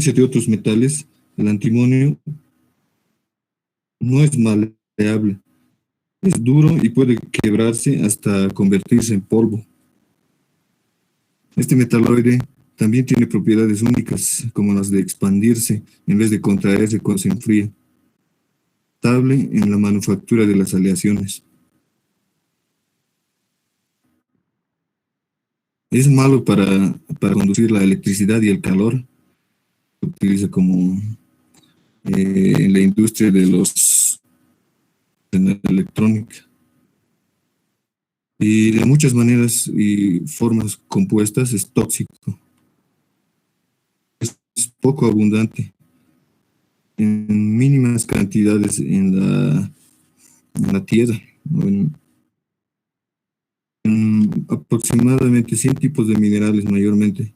de otros metales, el antimonio no es maleable, es duro y puede quebrarse hasta convertirse en polvo. Este metaloide también tiene propiedades únicas, como las de expandirse en vez de contraerse cuando se enfría. Estable en la manufactura de las aleaciones. Es malo para conducir la electricidad y el calor. Se utiliza como en la industria de la electrónica. Y de muchas maneras y formas compuestas es tóxico. Es poco abundante, en mínimas cantidades en la tierra. En aproximadamente 100 tipos de minerales mayormente.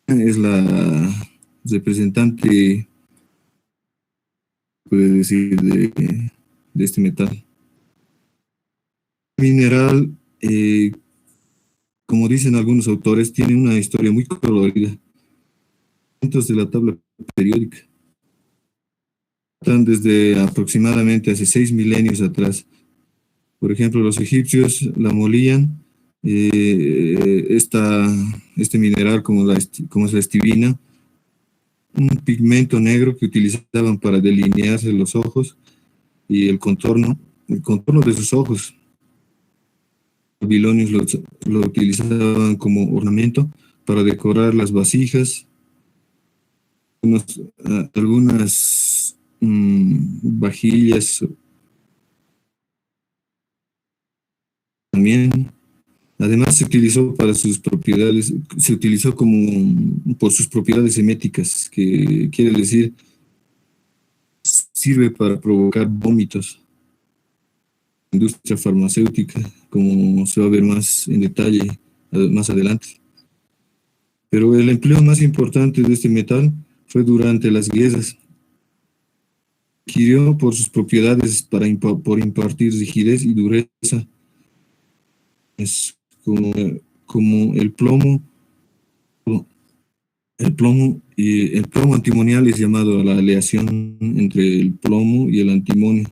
Es la representante, puede decir, de este metal. Mineral, como dicen algunos autores, tiene una historia muy colorida. De la tabla periódica. Están desde aproximadamente hace 6 milenios atrás. Por ejemplo, los egipcios la molían, este mineral como es la estivina, un pigmento negro que utilizaban para delinearse los ojos y el contorno de sus ojos. Los babilonios lo utilizaban como ornamento para decorar las vasijas, algunas vajillas también. Además se utilizó para sus propiedades, se utilizó por sus propiedades eméticas, que quiere decir, sirve para provocar vómitos. Industria farmacéutica, como se va a ver más en detalle más adelante. Pero el empleo más importante de este metal fue durante las guerras. Adquirió por sus propiedades por impartir rigidez y dureza. Es como el plomo y el plomo antimonial es llamado a la aleación entre el plomo y el antimonio.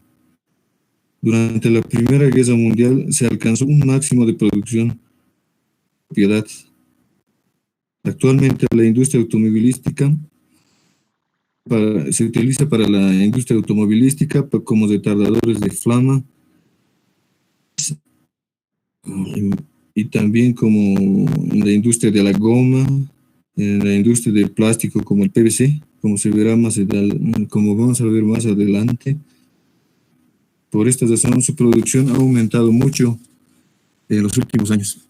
Durante la Primera Guerra Mundial se alcanzó un máximo de producción de propiedad. Actualmente la industria automovilística se utiliza para la industria automovilística como retardadores de flama y también como en la industria de la goma, en la industria del plástico como el PVC, como vamos a ver más adelante. Por esta razón su producción ha aumentado mucho en los últimos años.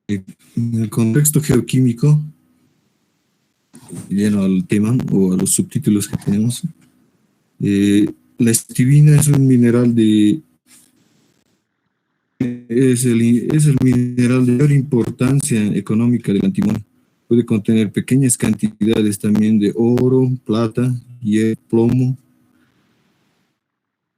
En el contexto geoquímico, lleno al tema o a los subtítulos que tenemos, la estivina es un mineral es el mineral de mayor importancia económica del antimonio. Puede contener pequeñas cantidades también de oro, plata, hierro, plomo.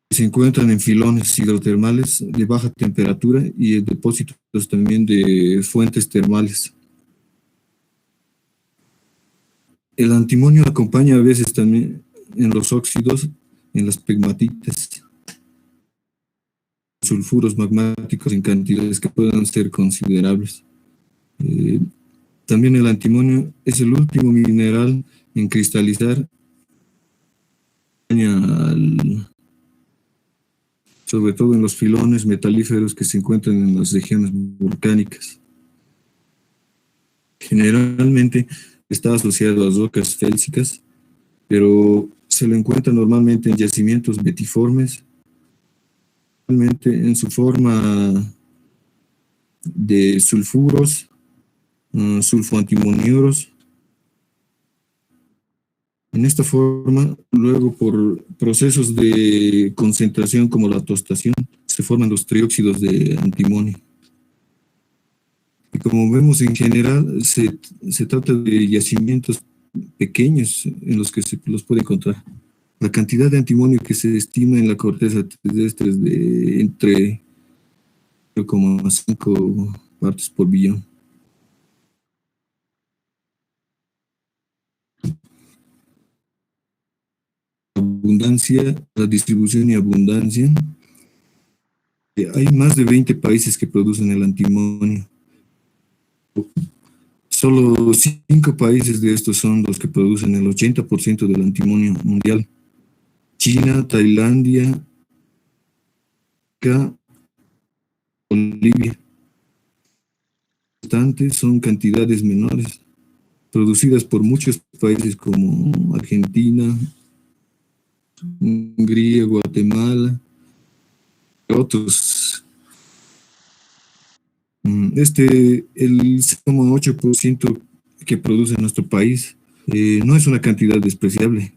Se encuentran en filones hidrotermales de baja temperatura y en depósitos también de fuentes termales. El antimonio acompaña a veces también en los óxidos, en las pegmatitas, sulfuros magmáticos en cantidades que puedan ser considerables. También el antimonio es el último mineral en cristalizar, sobre todo en los filones metalíferos que se encuentran en las regiones volcánicas. Generalmente está asociado a rocas félsicas, pero se lo encuentra normalmente en yacimientos betiformes, en su forma de sulfuros, sulfoantimoniuros. En esta forma, luego por procesos de concentración como la tostación, se forman los trióxidos de antimonio. Y como vemos en general, se trata de yacimientos pequeños en los que se los puede encontrar. La cantidad de antimonio que se estima en la corteza terrestre es de entre 0,5 partes por billón. abundancia, la distribución y abundancia. Hay más de 20 países que producen el antimonio. Solo 5 países de estos son los que producen el 80% del antimonio mundial. China, Tailandia, Bolivia. Los restantes son cantidades menores, producidas por muchos países como Argentina, Hungría, Guatemala, otros. El 0,8% que produce nuestro país no es una cantidad despreciable.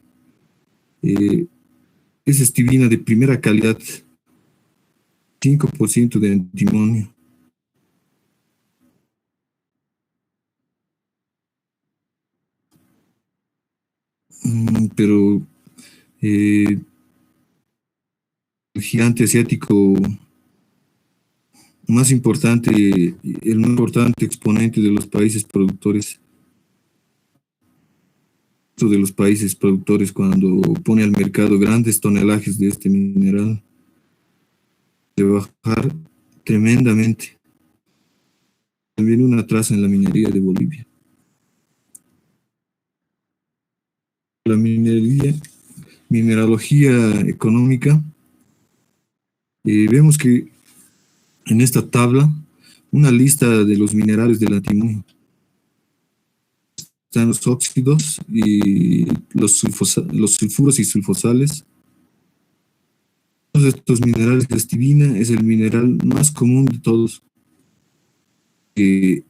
Es estivina de primera calidad, 5% de antimonio. Pero el gigante asiático más importante, el más importante exponente de los países productores, de los países productores cuando pone al mercado grandes tonelajes de este mineral, de bajar tremendamente. También una traza en la minería de Bolivia. La mineralogía económica, vemos que en esta tabla una lista de los minerales del antimonio. Están los óxidos y los sulfuros y sulfosales. Todos estos minerales, la estivina es el mineral más común de todos, que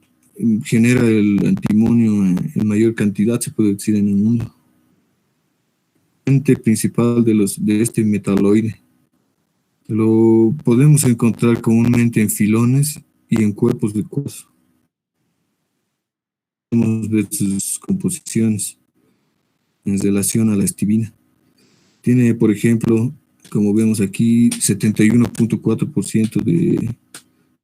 genera el antimonio en mayor cantidad, se puede decir, en el mundo. La fuente principal de este metaloide lo podemos encontrar comúnmente en filones y en cuerpos de cuarzo. Podemos ver sus composiciones en relación a la estivina. Tiene, por ejemplo, como vemos aquí, 71.4% de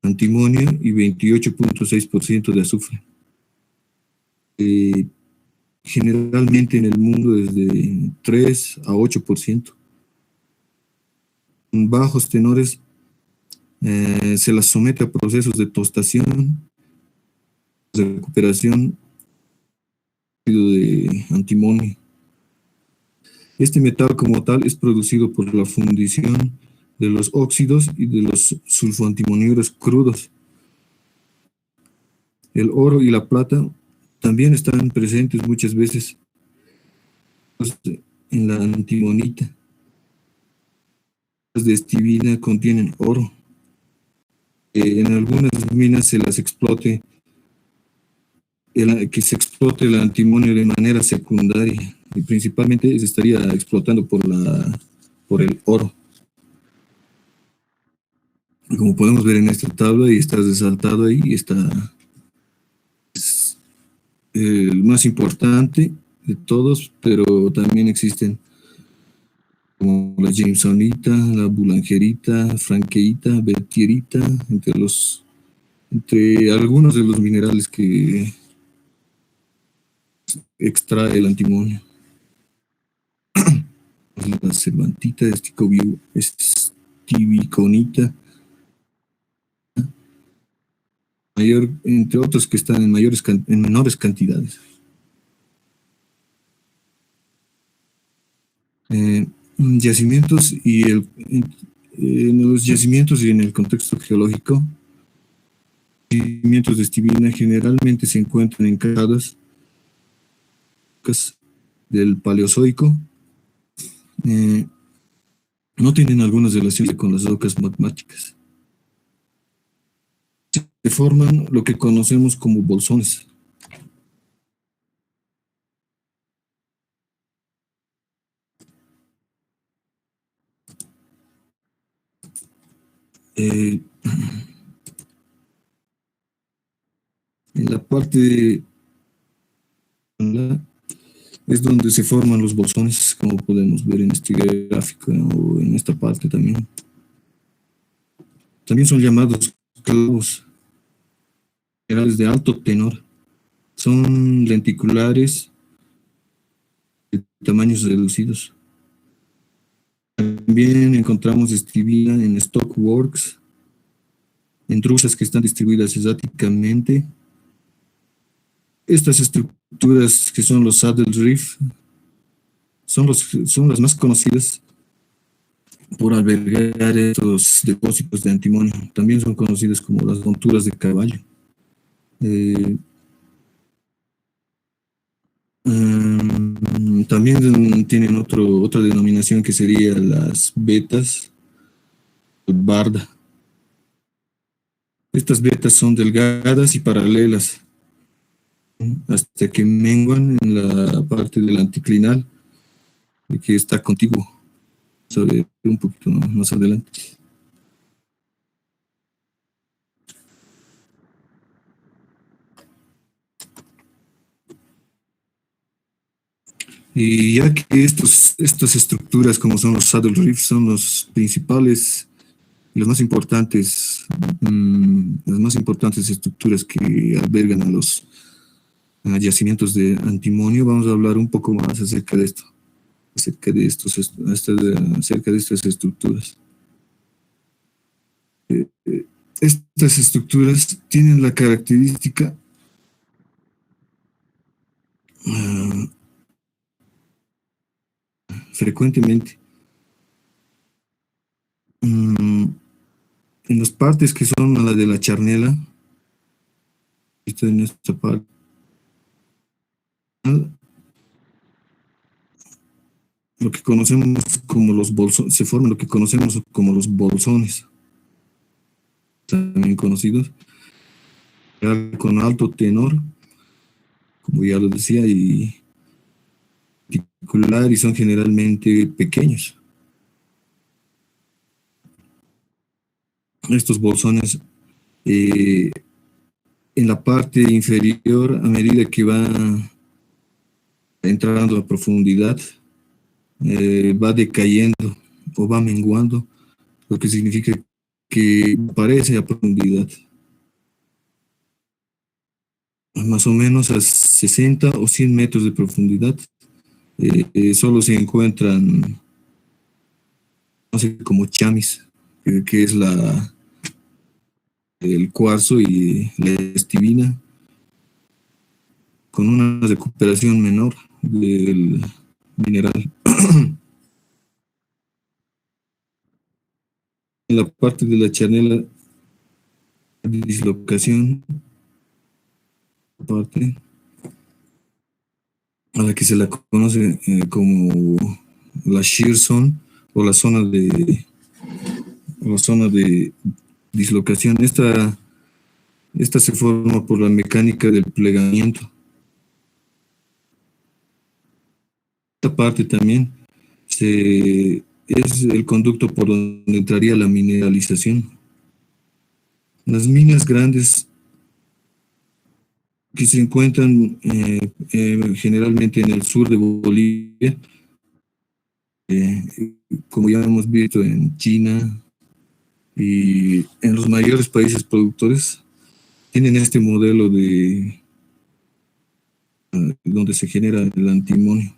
antimonio y 28.6% de azufre. Generalmente en el mundo es de 3 a 8%. En bajos tenores se las somete a procesos de tostación, de recuperación de antimonio. Este metal como tal es producido por la fundición de los óxidos y de los sulfoantimoniuros crudos. El oro y la plata también están presentes muchas veces en la antimonita. Las de estivina contienen oro. En algunas minas se las explote, que se explote el antimonio de manera secundaria, y principalmente se estaría explotando por el oro. Como podemos ver en esta tabla, y está resaltado ahí, está el más importante de todos, pero también existen como la Jamesonita, la Boulangerita, Franqueita, Bertierita, entre algunos de los minerales que extrae el antimonio. La Cervantita, estiviconita, entre otros que están en menores cantidades. Yacimientos en los yacimientos y en el contexto geológico, yacimientos de estivina generalmente se encuentran en cajas del Paleozoico. No tienen alguna relación con las rocas magmáticas. Se forman lo que conocemos como bolsones. En la parte es donde se forman los bolsones, como podemos ver en este gráfico o en esta parte también. También son llamados clavos, minerales de alto tenor. Son lenticulares de tamaños reducidos. También encontramos estibina en stockworks, en truzas que están distribuidas erráticamente. Estas estructuras que son los saddle reef son las más conocidas por albergar estos depósitos de antimonio. También son conocidas como las monturas de caballo. Eh, También tienen otra denominación que sería las vetas barda. Estas vetas son delgadas y paralelas hasta que menguan en la parte del anticlinal que está contiguo. Vamos a ver un poquito más adelante. Y ya que estas estructuras, como son los saddle reefs, son los principales y las más importantes estructuras que albergan a los yacimientos de antimonio, vamos a hablar un poco más acerca de esto, acerca de estas estructuras. Estas estructuras tienen la característica frecuentemente en las partes que son la de la charnela, esta en esta parte, lo que conocemos como los bolsones, se forman lo que conocemos como los bolsones, también conocidos, con alto tenor, como ya lo decía, y particular, y son generalmente pequeños. Estos bolsones en la parte inferior, a medida que va entrando a profundidad, va decayendo o va menguando, lo que significa que aparece a profundidad. Más o menos a 60 o 100 metros de profundidad, solo se encuentran, no sé, como chamis, que es el cuarzo y la estibina, con una recuperación menor del mineral. En la parte de la chanela de dislocación, parte a la que se la conoce como la shear zone o la zona de dislocación. Esta se forma por la mecánica del plegamiento. Esta parte también es el conducto por donde entraría la mineralización. Las minas grandes que se encuentran generalmente en el sur de Bolivia, como ya hemos visto en China y en los mayores países productores, tienen este modelo de donde se genera el antimonio.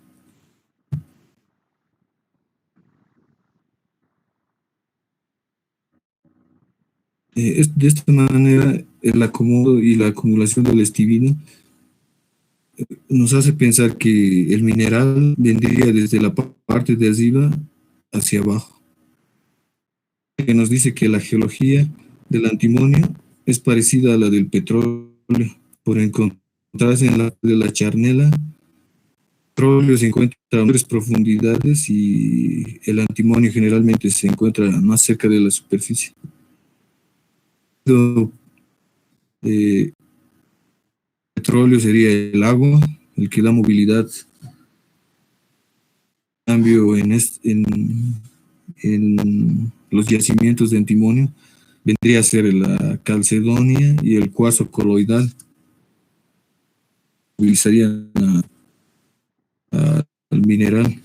De esta manera, el acomodo y la acumulación del estibino nos hace pensar que el mineral vendría desde la parte de arriba hacia abajo, que nos dice que la geología del antimonio es parecida a la del petróleo, por encontrarse en la de la charnela. El petróleo se encuentra a mayores profundidades y el antimonio generalmente se encuentra más cerca de la superficie. El petróleo sería el agua, el que da movilidad. En cambio, en los yacimientos de antimonio vendría a ser la calcedonia y el cuarzo coloidal. Utilizarían al mineral.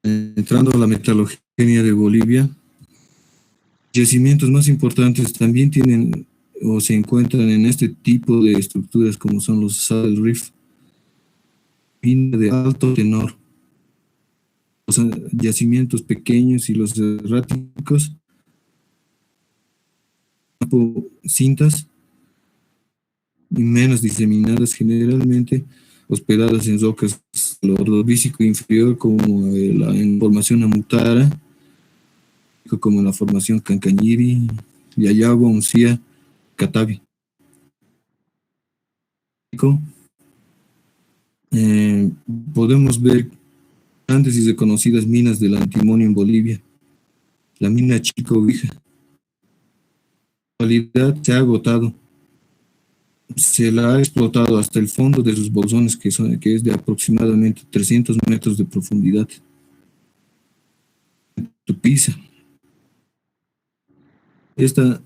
Entrando a la metalogenia de Bolivia, yacimientos más importantes también tienen o se encuentran en este tipo de estructuras como son los saddle reef. mina de alto tenor. Los yacimientos pequeños y los erráticos, cintas y menos diseminadas, generalmente hospedadas en rocas del ordovícico inferior, como en formación Amutara, como en la formación Cancañiri, Yayagua, Uncía, Catavi. Podemos ver grandes y reconocidas minas del antimonio en Bolivia. La mina Chico Vija. En realidad se ha agotado. Se la ha explotado hasta el fondo de sus bolsones, que es de aproximadamente 300 metros de profundidad. Tupiza. Esta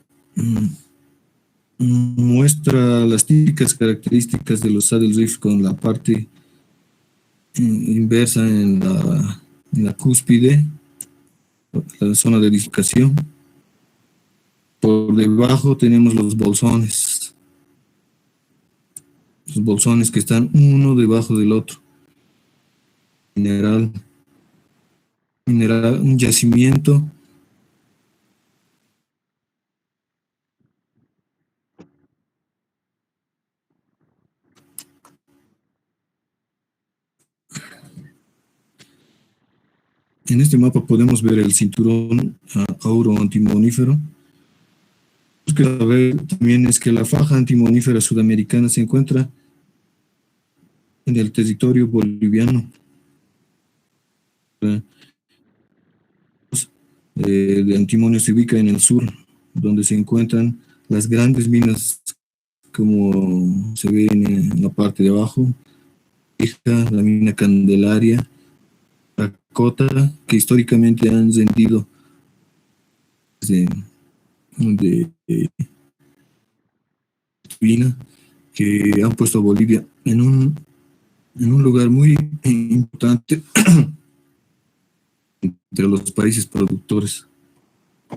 muestra las típicas características de los saddle reef, con la parte inversa en la cúspide, la zona de edificación. Por debajo tenemos los bolsones que están uno debajo del otro. Mineral, un yacimiento en este mapa. Podemos ver el cinturón auro antimonífero. Lo que ver también es que la faja antimonífera sudamericana se encuentra en el territorio boliviano. De antimonio se ubica en el sur, donde se encuentran las grandes minas, como se ve en la parte de abajo, la mina Candelaria, la Cota, que históricamente han rendido de mina, que han puesto a Bolivia en un lugar muy importante entre los países productores.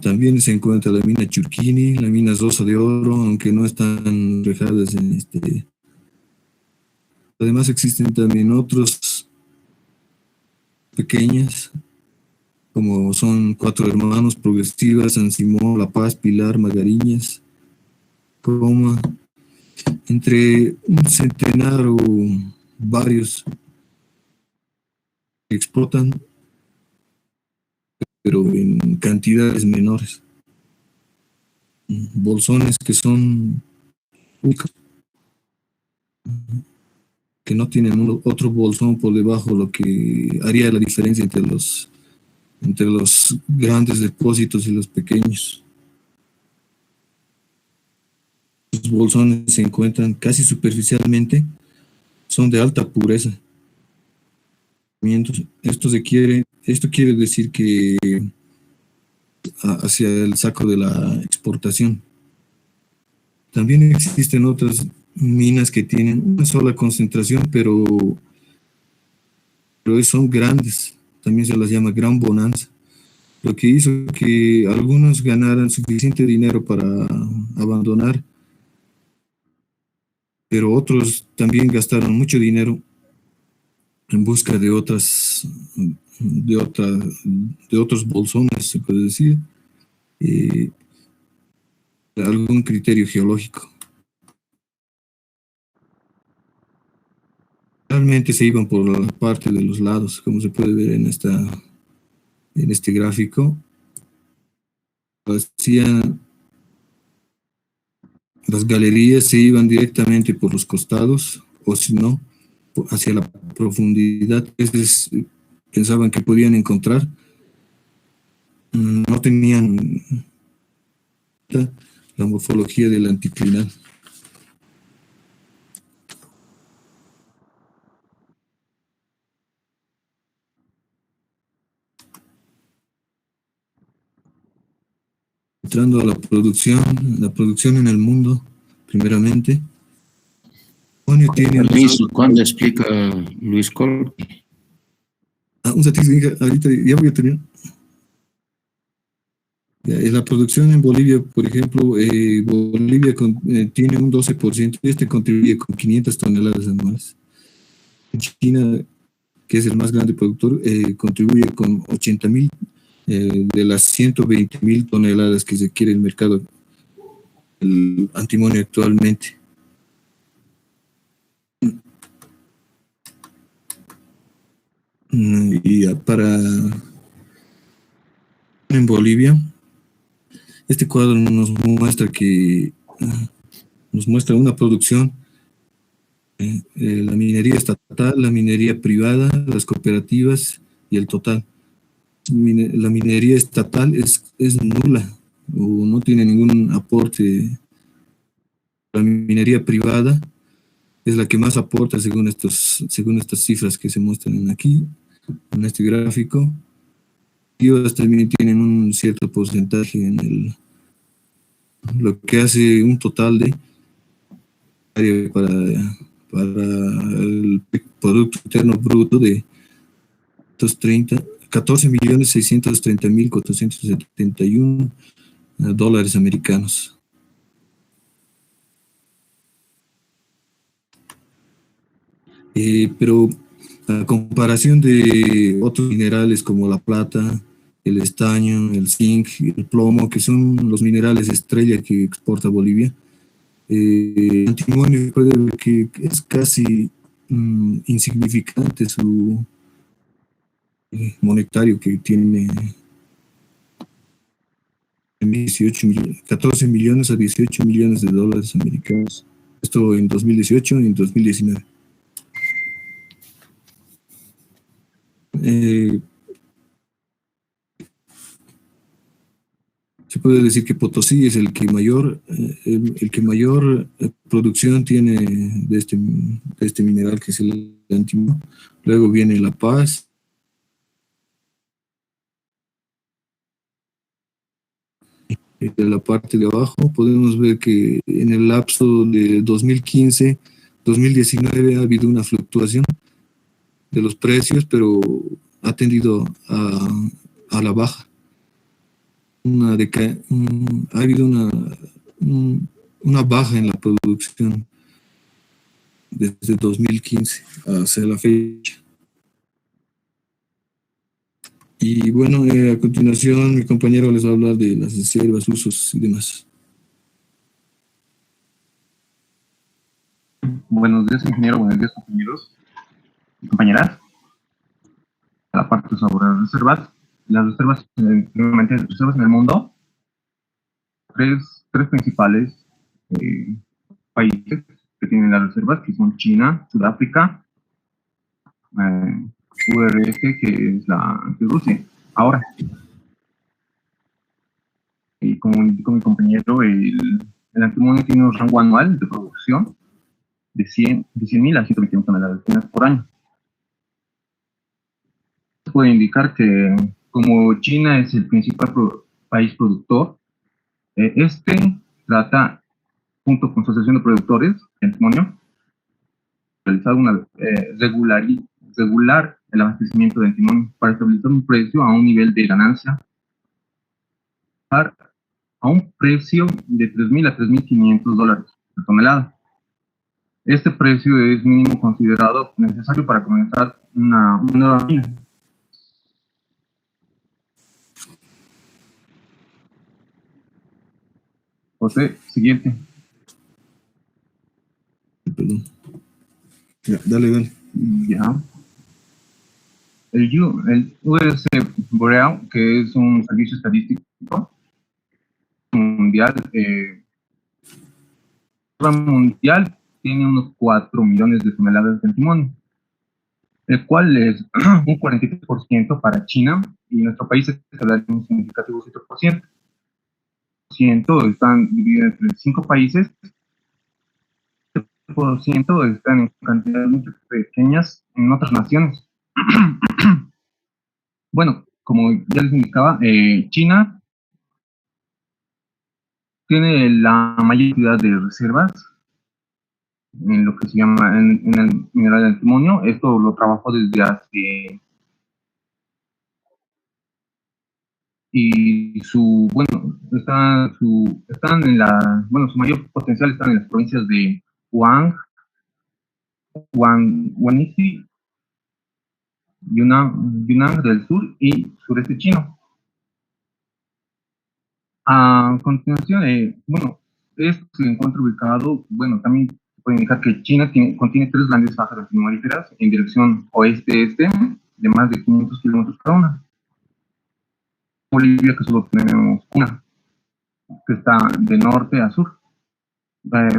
También se encuentra la mina Churquini, la mina Rosa de Oro, aunque no están reflejadas en este. Además existen también otros pequeñas, como son Cuatro Hermanos, Progresivas, San Simón, La Paz, Pilar, Magariñas, Coma, entre un centenar o varios que explotan, pero en cantidades menores. Bolsones que son únicos, que no tienen otro bolsón por debajo, lo que haría la diferencia entre los grandes depósitos y los pequeños. Los bolsones se encuentran casi superficialmente, son de alta pureza. Esto quiere decir que hacia el saco de la exportación. También existen otras minas que tienen una sola concentración, pero son grandes. También se las llama gran bonanza, lo que hizo que algunos ganaran suficiente dinero para abandonar, pero otros también gastaron mucho dinero en busca de otros bolsones, se puede decir, algún criterio geológico. Realmente se iban por la parte de los lados, como se puede ver en este gráfico. Las galerías se iban directamente por los costados, o si no, hacia la profundidad. Pensaban que podían encontrar. No tenían la morfología del anticlinal. Entrando a la producción en el mundo, primeramente. ¿Cuándo explica Luis Colque? Un ratito, ahorita ya voy a terminar. La producción en Bolivia, por ejemplo, Bolivia tiene un 12%, contribuye con 500 toneladas anuales. China, que es el más grande productor, contribuye con 80.000 de las 120.000 toneladas que se quiere el mercado el antimonio actualmente. Y para en Bolivia, este cuadro nos muestra una producción, la minería estatal, la minería privada, las cooperativas y el total. La minería estatal es nula o no tiene ningún aporte. La minería privada es la que más aporta según estas cifras que se muestran aquí, en este gráfico. Ellos también tienen un cierto porcentaje en lo que hace un total de para el Producto Interno Bruto de 14.630.471 dólares americanos. Pero a comparación de otros minerales como la plata, el estaño, el zinc, el plomo, que son los minerales estrella que exporta Bolivia, el antimonio puede ver que es casi insignificante su monetario, que tiene 14 millones a 18 millones de dólares americanos. Esto en 2018 y en 2019. Se puede decir que Potosí es el que mayor producción tiene de este mineral, que es el antimonio. Luego viene La Paz. De la parte de abajo podemos ver que en el lapso de 2015-2019 ha habido una fluctuación de los precios, pero ha tendido a la baja. Ha habido una baja en la producción desde 2015 hacia la fecha. Y bueno, a continuación mi compañero les va a hablar de las reservas, usos y demás. Buenos días, ingeniero. Buenos días, compañeros y compañeras. La parte sobre las reservas. Las reservas, primeramente, las reservas en el mundo. Tres principales países que tienen las reservas, que son China, Sudáfrica, URS, que es Rusia. Ahora, como indicó mi compañero, el antimonio tiene un rango anual de producción de 100.000 a 121 toneladas por año. Puede indicar que como China es el principal país productor, trata, junto con su asociación de productores de antimonio, realizar regular el abastecimiento de antimonio para estabilizar un precio a un nivel de ganancia a un precio de 3.000 a 3.500 dólares por tonelada. Este precio es mínimo considerado necesario para comenzar una nueva mina. José, siguiente. Perdón. Ya, dale. Ya. El US Boreal, que es un servicio estadístico mundial, tiene unos 4 millones de toneladas de antimonio, el cual es un 43% para China, y nuestro país es un significativo 7%. Están divididos entre 5 países, 7% están en cantidades muy pequeñas en otras naciones. Bueno, como ya les indicaba, China tiene la mayor cantidad de reservas en lo que se llama en el mineral de antimonio. Esto lo trabajó desde hace... Y su mayor potencial está en las provincias de Huang, Guangxi, Yunnan del sur y sureste chino. A continuación, bueno, esto se encuentra ubicado, bueno, también se puede indicar que China contiene 3 grandes fajas antimolíferas en dirección oeste-este de más de 500 kilómetros cada una. Bolivia, que solo tenemos una, que está de norte a sur.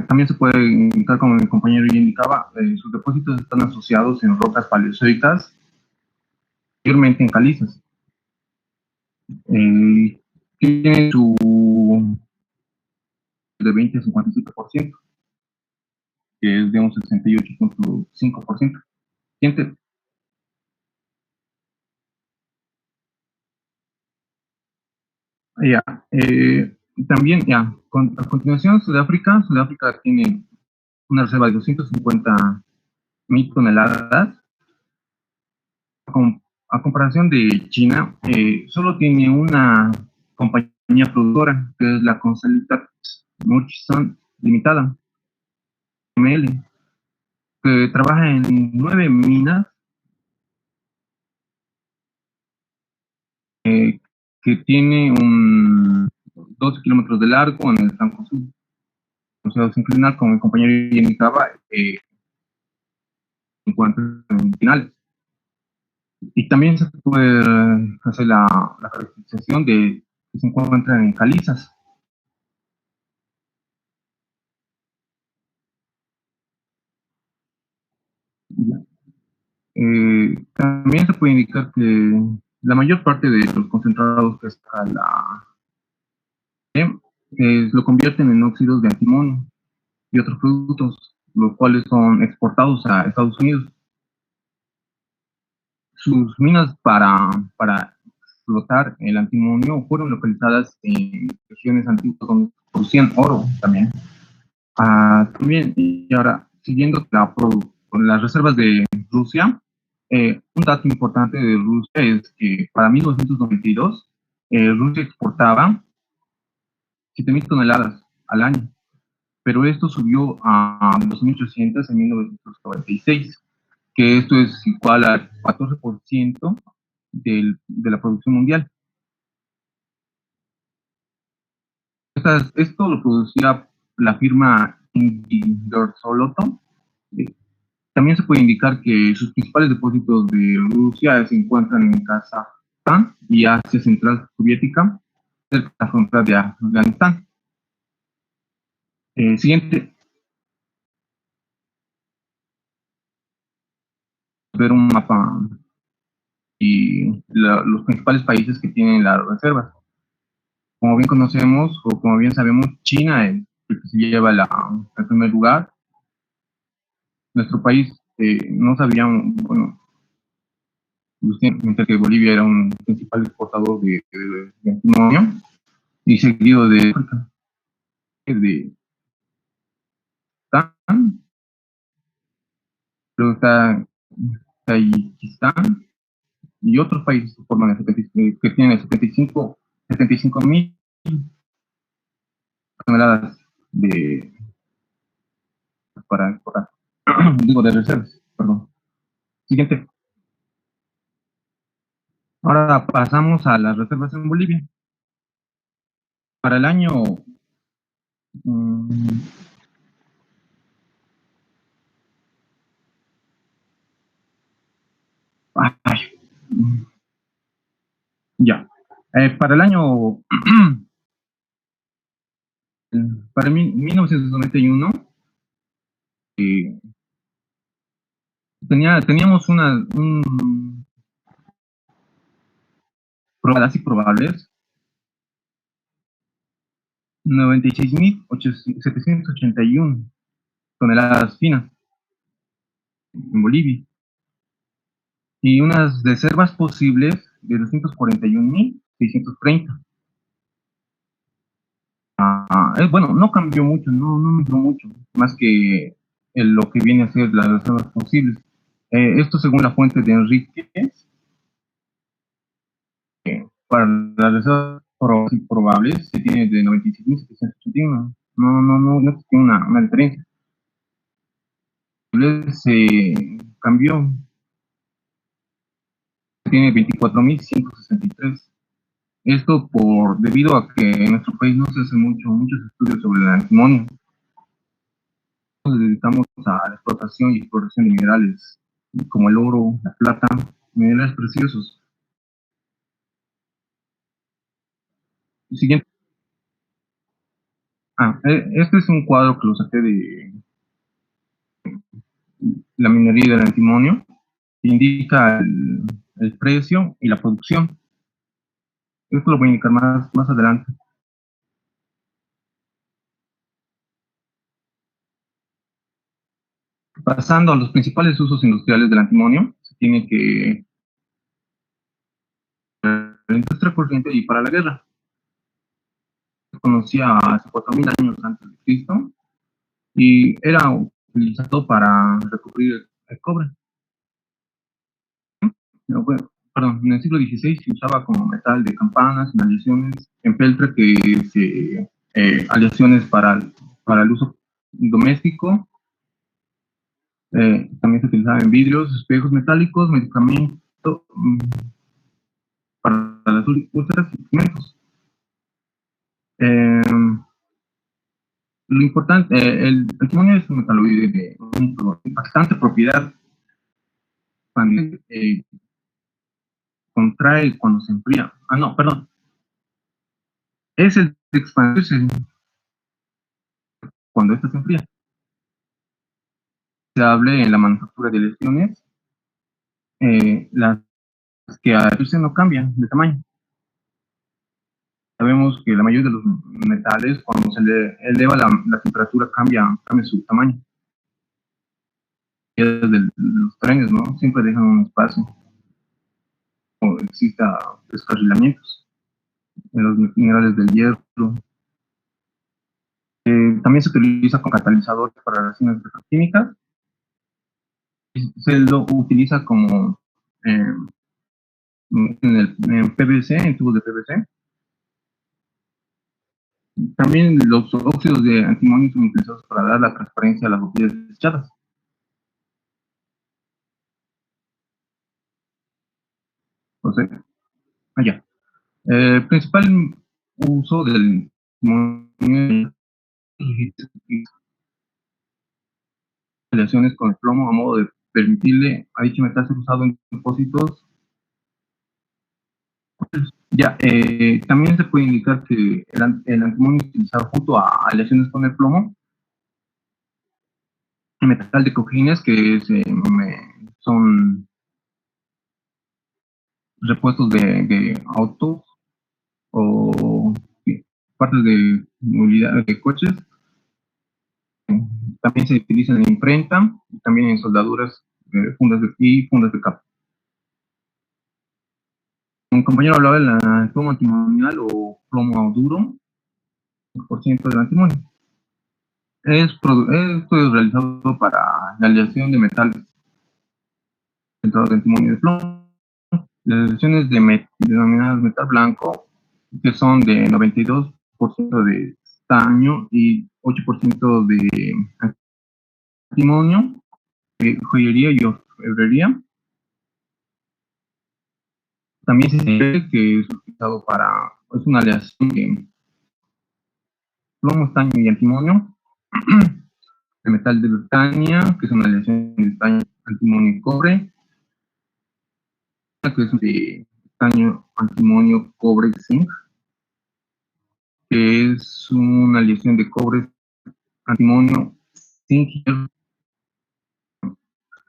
También se puede indicar, como mi compañero ya indicaba, sus depósitos están asociados en rocas paleozoicas, mayormente en calizas. Tiene su de 20 a 57%, que es de un 68.5%. Siguiente. Ya, también, ya, a continuación, Sudáfrica tiene una reserva de 250.000 toneladas. A comparación de China, solo tiene una compañía productora, que es la Consolidated Murchison Limitada, ML, que trabaja en 9 minas que tiene 12 kilómetros de largo en el flanco sur. O sea, se inclina, como mi compañero indicaba, se encuentra en finales. Y también se puede hacer la caracterización de que se encuentran en calizas. También se puede indicar que la mayor parte de los concentrados que está lo convierten en óxidos de antimonio y otros productos, los cuales son exportados a Estados Unidos. Sus minas para explotar el antimonio fueron localizadas en regiones antiguas donde producían oro también. También, y ahora, siguiendo con las reservas de Rusia, un dato importante de Rusia es que para 1992 Rusia exportaba 7.000 toneladas al año, pero esto subió a 2.800 en 1996, que esto es igual al 14% de la producción mundial. Esto lo producía la firma Indigirolotto. También se puede indicar que sus principales depósitos de Rusia se encuentran en Kazajstán y Asia Central Soviética, cerca de la frontera de Afganistán. Siguiente. Ver un mapa y los principales países que tienen las reservas. Como bien conocemos, o como bien sabemos, China es el que se lleva el primer lugar. Nuestro país, no sabíamos, bueno, mientras que Bolivia era un principal exportador de antimonio, y seguido de África, de Taiwán, luego está Tayikistán y otros países que forman que tienen 75.000 toneladas para exportar. Digo, de reservas, perdón. Siguiente. Ahora pasamos a las reservas en Bolivia. Para el año ya. Para el año para 1991 teníamos probadas y probables 96.781 toneladas finas en Bolivia y unas reservas posibles de 241.630. Bueno, no cambió mucho, no mejoró mucho, más que lo que viene a ser las reservas posibles. Esto según la fuente de Enríquez. Para las reservas probables se tiene de 96.781. No tiene una diferencia. se cambió, tiene 24.163. Esto debido a que en nuestro país no se hacen muchos estudios sobre el antimonio. Nos dedicamos a la explotación y exploración de minerales como el oro, la plata, minerales preciosos. Siguiente. Este es un cuadro que lo saqué de la minería del antimonio. Indica el precio y la producción. Esto lo voy a indicar más adelante. Pasando a los principales usos industriales del antimonio, se tiene que la industria corriente y para la guerra. Se conocía hace 4.000 años antes de Cristo y era utilizado para recubrir el cobre. Bueno, perdón, en el siglo XVI se usaba como metal de campanas, en aleaciones, en peltre, aleaciones para el uso doméstico. También se utilizaba en vidrios, espejos metálicos, medicamentos para las úlceras y pigmentos. Lo importante, el antimonio es un metaloide de bastante propiedad. Contrae cuando se enfría. No, perdón. Es el de expandirse cuando ésta se enfría. Se hable en la manufactura de lesiones, las que a veces no cambian de tamaño. Sabemos que la mayoría de los metales, cuando se le eleva la temperatura, cambia su tamaño. De los trenes, ¿no? Siempre dejan un espacio o exista descarrilamientos en los minerales del hierro. También se utiliza como catalizador para reacciones químicas. Se lo utiliza como en PVC, en tubos de PVC. También los óxidos de antimonio son utilizados para dar la transparencia a las botellas desechadas. Entonces, allá. El principal uso del antimonio es aleaciones con el plomo a modo de permitirle a dicho metal ser usado en depósitos. Ya, también se puede indicar que el antimonio utilizado junto a aleaciones con el plomo, el metal de cojines, que son repuestos de autos o partes de movilidad de coches. También se utilizan en imprenta y también en soldaduras fundas de capa. Un compañero hablaba del plomo antimonial o plomo duro, el porcentaje del antimonio. Es estudio realizado para la aleación de metales centrados de antimonio y de plomo. Las aleaciones denominadas metal blanco, que son de 92% de estaño y 8% de antimonio, joyería y orfebrería. También se dice que es utilizado es una aleación de plomo, estaño y antimonio. El metal de Bretaña, que es una aleación de estaño, antimonio y cobre, que es de estaño, antimonio, cobre y zinc, que es una aleación de cobre, antimonio, zinc y hierro.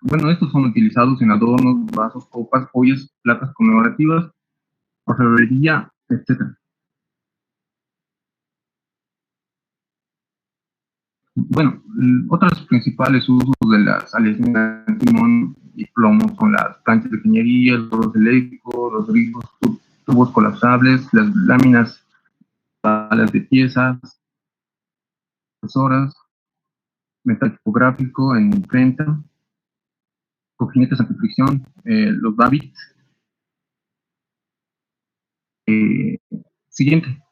Bueno, estos son utilizados en adornos, vasos, copas, joyas, placas conmemorativas, orfebrería, etc. Bueno, otros principales usos de las aleaciones de antimonio y plomo son las planchas de cañería, los bordos eléctricos, los grifos, tubos colapsables, las láminas, balas de piezas, impresoras, metal tipográfico en imprenta, cojinetes antifricción, los Babbitt. Siguiente.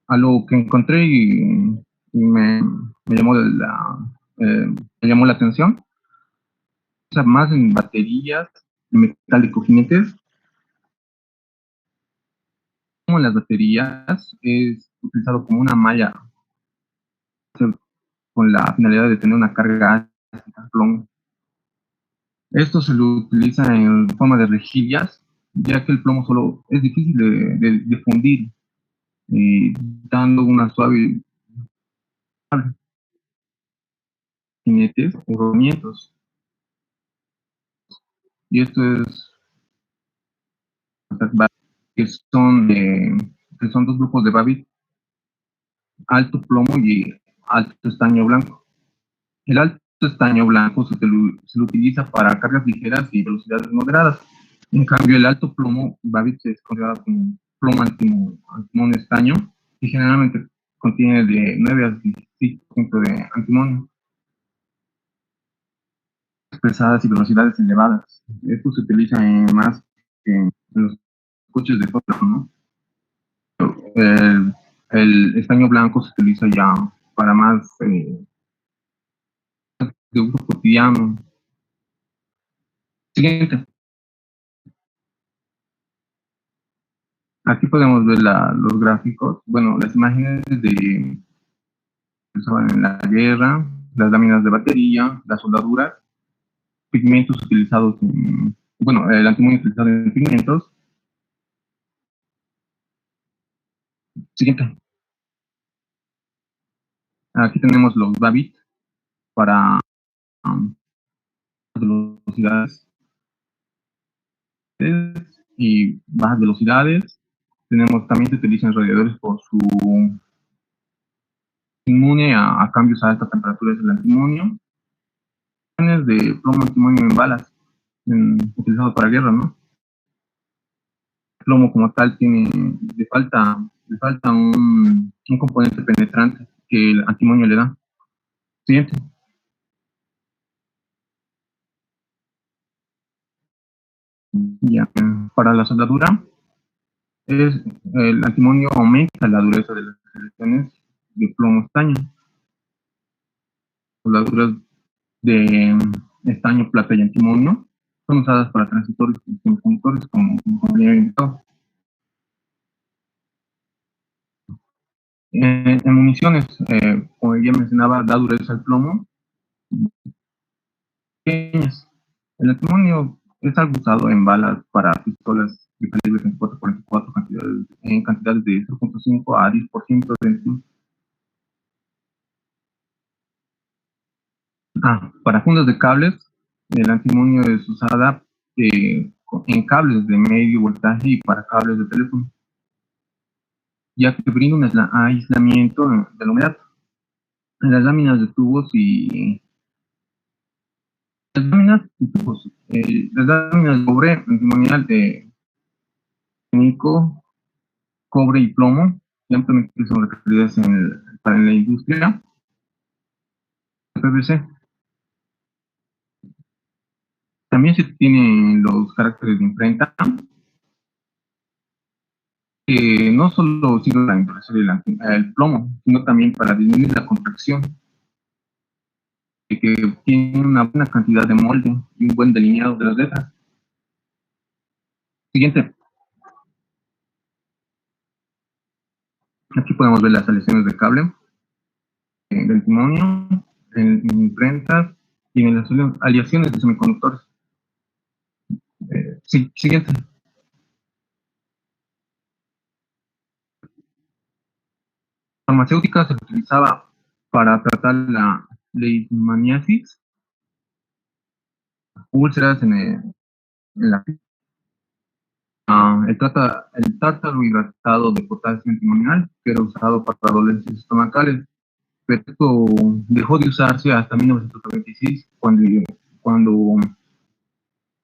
A lo que encontré y me llamó la atención, o sea, más en baterías, en metálico jinetes, como en las baterías es utilizado como una malla con la finalidad de tener una carga ácida, plomo. Esto se lo utiliza en forma de rejillas, ya que el plomo solo es difícil de fundir, dando una suave jinetes o rodamientos. Y esto es que son que son dos grupos de Babbitt, alto plomo y alto estaño blanco. El alto estaño blanco se lo utiliza para cargas ligeras y velocidades moderadas. En cambio, el alto plomo Babbitt es considerado como plomo antimonio estaño y generalmente contiene de 9 a 16% de antimonio, pesadas y velocidades elevadas. Esto se utiliza más en los coches de Fórmula 1. El estaño blanco se utiliza ya para más de uso cotidiano. Siguiente. Aquí podemos ver los gráficos, bueno, las imágenes que usaban en la guerra, las láminas de batería, las soldaduras, pigmentos utilizados bueno, el antimonio utilizado en pigmentos. Siguiente. Aquí tenemos los Babbitt para velocidades y bajas velocidades. También se utilizan radiadores por su inmune a cambios a altas temperaturas del antimonio. De plomo antimonio en balas, utilizado para guerra, ¿no? El plomo como tal le falta un componente penetrante que el antimonio le da. Siguiente. Ya, para la soldadura, el antimonio aumenta la dureza de las selecciones de plomo estaño. Soldaduras de estaño, plata y antimonio son usadas para transistores y semiconductores como ya he indicado. En municiones, como ya mencionaba, da dureza al plomo. Pequeñas. El antimonio es algo usado en balas para pistolas de calibre 24-44 en cantidades de 0.5 a 10% de para fundas de cables, el antimonio es usada en cables de medio voltaje y para cables de teléfono, ya que brinda un aislamiento de la humedad. En las láminas de tubos y las láminas de cobre antimonial de níquel, cobre y plomo, que ampliamente son requeridas para la industria de PVC. También se tienen los caracteres de imprenta, que no solo sirve para impresar el plomo, sino también para disminuir la contracción, que tiene una buena cantidad de molde y un buen delineado de las letras. Siguiente. Aquí podemos ver las aleaciones de cable, de antimonio, en imprentas y en las aleaciones de semiconductores. Siguiente. Farmacéutica se utilizaba para tratar la leishmaniasis, úlceras en la piel. El tártaro hidratado de potasio antimonial, que era usado para dolencias estomacales, pero esto dejó de usarse hasta 1926, cuando el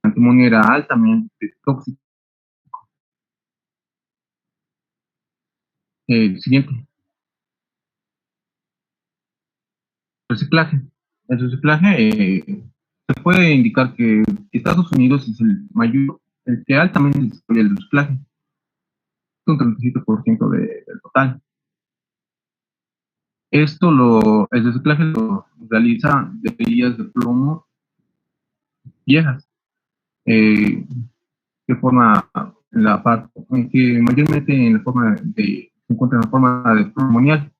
antimonio era altamente tóxico. Siguiente. Reciclaje. El reciclaje se puede indicar que Estados Unidos es el que altamente desarrolla el reciclaje, un 37% del total. El reciclaje lo realiza de perillas de plomo viejas, eh, que forma la parte, que mayormente en la forma se encuentra en la forma de plumonial.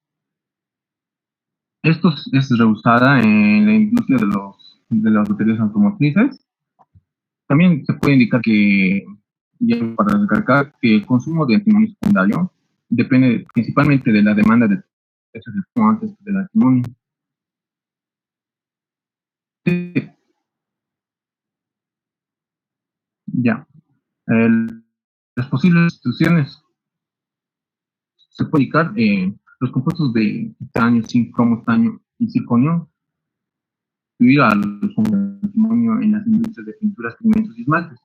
Esto es reusada en la industria de las baterías automotrices. También se puede indicar que, ya para recalcar, que el consumo de antimonio secundario depende principalmente de la demanda de precios antes del antimonio. Ya. El- las posibles sustituciones se puede indicar los compuestos de titanio, zinc, cromo, estaño y circonio, debido al consumo de antimonio en las industrias de pinturas, pigmentos y esmaltes.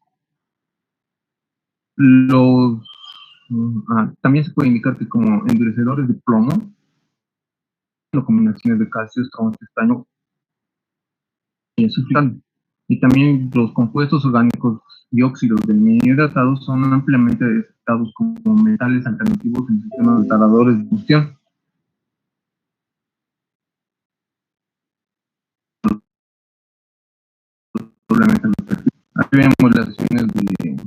También se puede indicar que como endurecedores de plomo, o combinaciones de calcio, cromo, estaño y azufre. Y también los compuestos orgánicos y óxidos del minero hidratado son ampliamente detectados como metales alternativos en sistemas retardadores de combustión. Aquí vemos las sesiones de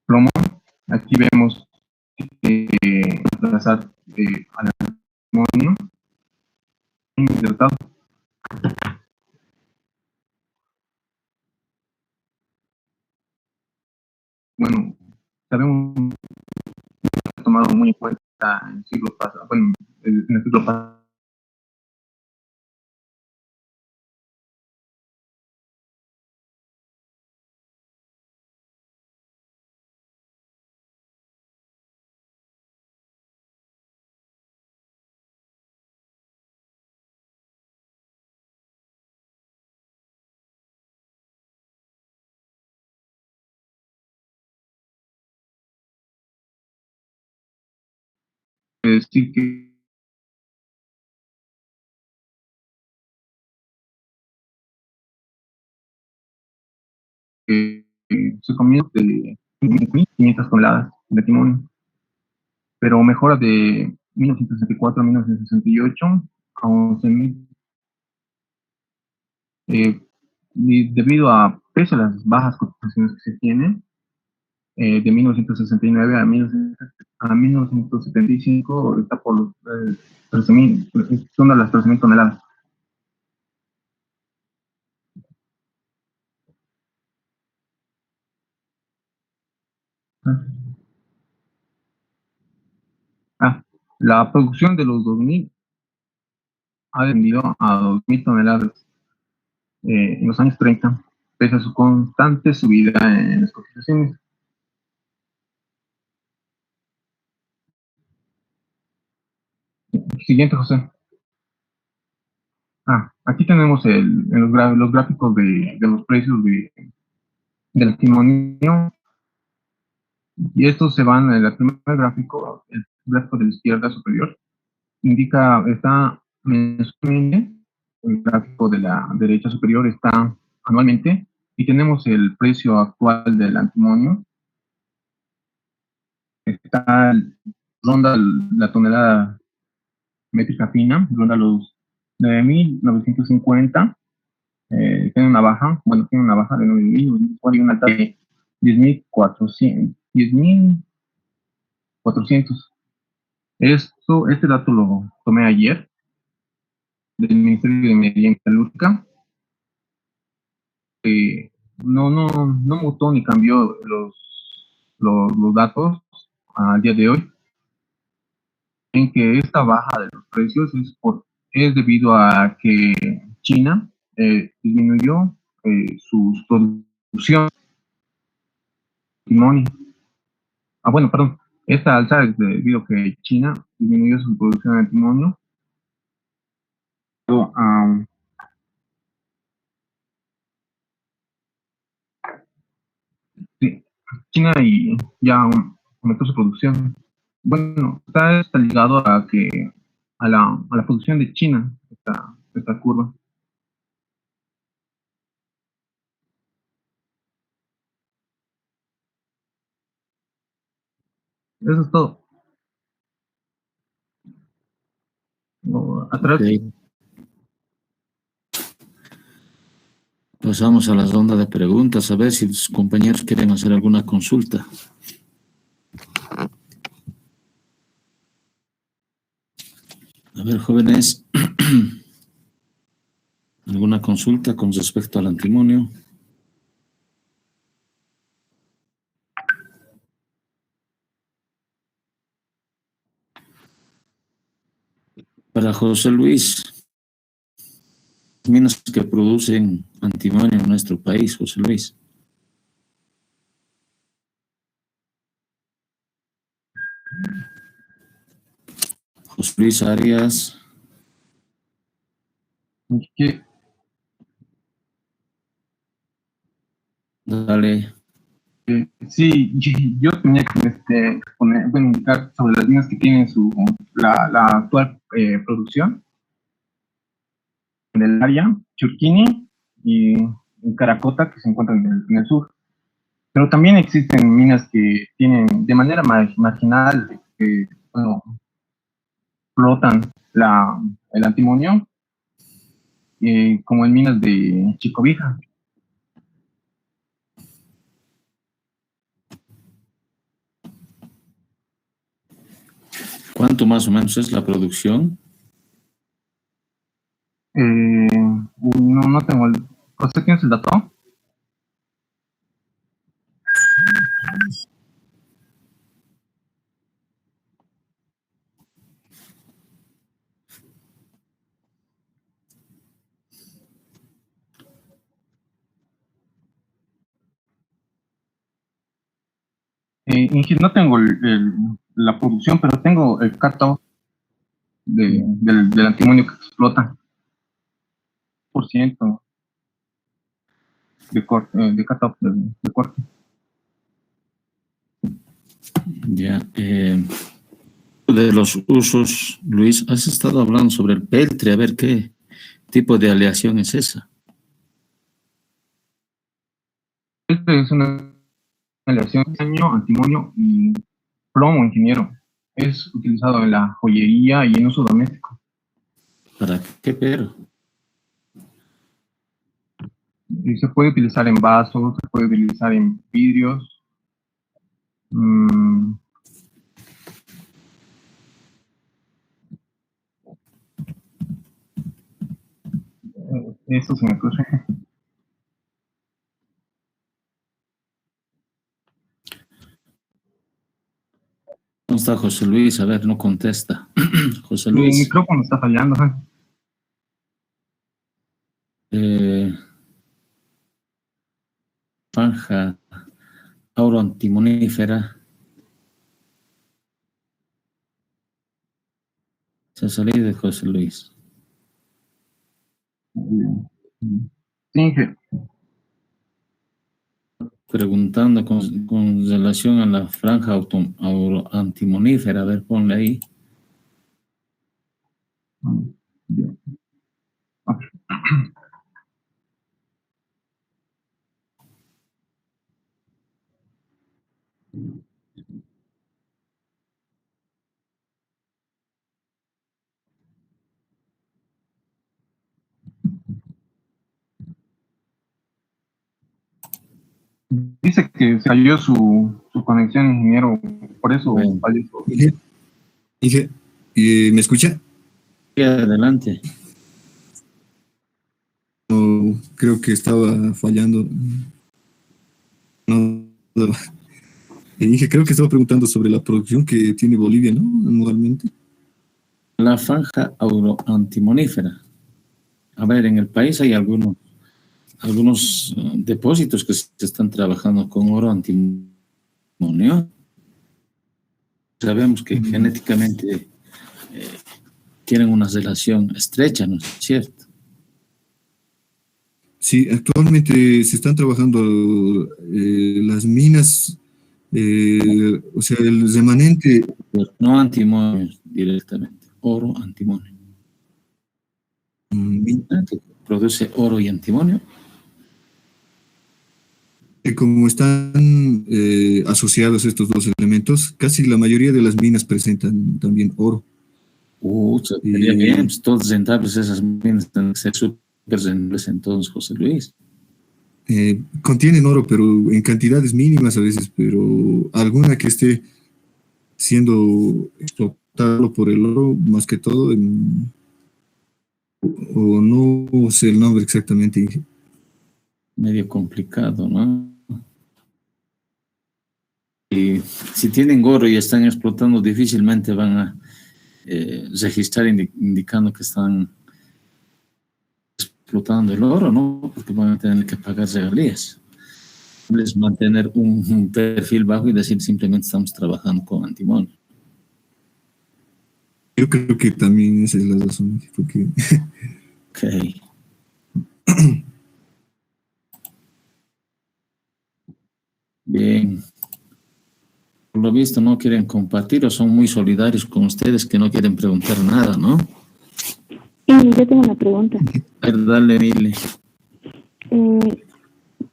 plomo. Aquí vemos reemplazar al amonio hidratado. Bueno, sabemos que tomado muy en cuenta en el siglo pasado, bueno, en el siglo pasado. Decir que se comió de 500 toneladas de timón, pero mejora de 1964 a 1968 a 11.000, debido a, pese a las bajas cotizaciones que se tienen, de 1969 a 1975 está por los 13.000, son de las 13.000 toneladas. Ah, la producción de los 2.000 ha descendido a 2.000 toneladas en los años 30, pese a su constante subida en las cotizaciones. Siguiente, José. Aquí tenemos los gráficos de los precios del timonio, y estos se van en el primer gráfico, el gráfico de la izquierda superior, está mensualmente, el gráfico de la derecha superior está anualmente, y tenemos el precio actual del antimonio. Está, ronda la tonelada métrica fina, ronda los 9.950. Tiene una baja, de 9.000 y una alta de 10.400. 10.400. Este dato lo tomé ayer del Ministerio de Minería y Metalúrgica. No mutó ni cambió los datos al día de hoy, en que esta baja de los precios es debido a que China disminuyó sus producción de timonio. Bueno, perdón. Esta alza es debido a que China disminuyó su producción de timonio. Um, sí, China y ya aumentó su producción. Bueno, está ligado a la producción de China, esta curva. Eso es todo. Atrás. Ok. Pasamos a la ronda de preguntas, a ver si los compañeros quieren hacer alguna consulta. A ver, jóvenes, ¿alguna consulta con respecto al antimonio? Para José Luis, minas que producen antimonio en nuestro país, José Luis. José Luis Arias. ¿Qué? Dale. Sí, yo tenía que indicar sobre las minas que tienen la actual producción en el área, Churquini y en Caracota, que se encuentran en el sur. Pero también existen minas que tienen de manera marginal, bueno, explotan el antimonio, como en minas de Chicovija. ¿Cuánto más o menos es la producción? No tengo el... ¿Usted tienes el dato? No tengo la producción, pero tengo el cut-off del antimonio que explota. Por ciento de corte, de cut-off de corte. Ya. De los usos, Luis, has estado hablando sobre el peltre, a ver qué tipo de aleación es esa. Esta es una aleación de antimonio y plomo, ingeniero. Es utilizado en la joyería y en uso doméstico. ¿Para qué, pero? Y se puede utilizar en vasos, se puede utilizar en vidrios. Eso se me ocurre. ¿Cómo está José Luis? A ver, no contesta. José Tu Luis. micrófono está fallando. Franja auroantimonífera. Se ha salido de José Luis. Sí, Preguntando con relación a la franja auroantimonífera. A ver, ponle ahí. dice que se cayó su conexión, ingeniero, por eso Bueno. falló. Dije, ¿me escucha? Sí, adelante. No, creo que estaba fallando. No, dije, creo que estaba preguntando sobre la producción que tiene Bolivia, ¿no? Anualmente. La franja auroantimonífera. A ver, en el país hay algunos depósitos que se están trabajando con oro antimonio. Sabemos que genéticamente tienen una relación estrecha, ¿no es cierto? Sí, actualmente se están trabajando las minas, o sea, el remanente. No antimonio directamente, oro antimonio. Mina que produce oro y antimonio. Como están asociados estos dos elementos, casi la mayoría de las minas presentan también oro. Sería bien, pues, todos rentables esas minas tienen que ser súper rentables entonces, José Luis. Contienen oro, pero en cantidades mínimas a veces, pero alguna que esté siendo explotado por el oro, más que todo, o no sé el nombre exactamente. Medio complicado, ¿no? Y si tienen oro y están explotando, difícilmente van a registrar indicando que están explotando el oro, ¿no? Porque van a tener que pagar regalías. Es mantener un perfil bajo y decir simplemente estamos trabajando con antimonio. Yo creo que también esa es la razón, porque Ok. Bien. Por lo visto no quieren compartir o son muy solidarios con ustedes que no quieren preguntar nada, ¿no? Yo tengo una pregunta. A ver, dale, Mile.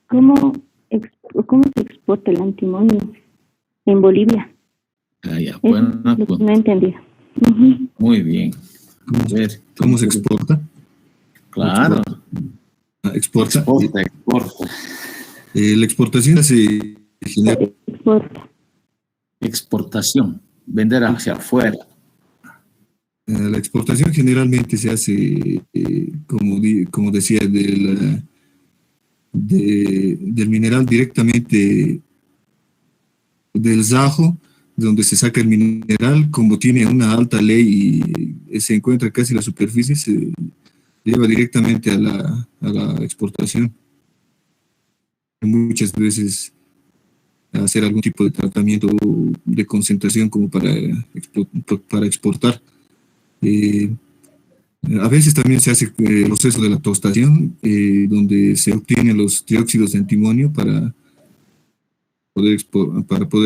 ¿Cómo se exporta el antimonio en Bolivia? Ah, ya, bueno, pues, No entendí. muy bien. A ver, ¿cómo se exporta? claro. Exporta. Exporta. La exportación se genera. Exporta. Exportación, vender hacia afuera. La exportación generalmente se hace, como decía, del mineral directamente del Zajo, donde se saca el mineral, como tiene una alta ley y se encuentra casi en la superficie, se lleva directamente a la exportación. Muchas veces hacer algún tipo de tratamiento de concentración como para exportar. A veces también se hace el proceso de la tostación, donde se obtienen los trióxidos de antimonio para poder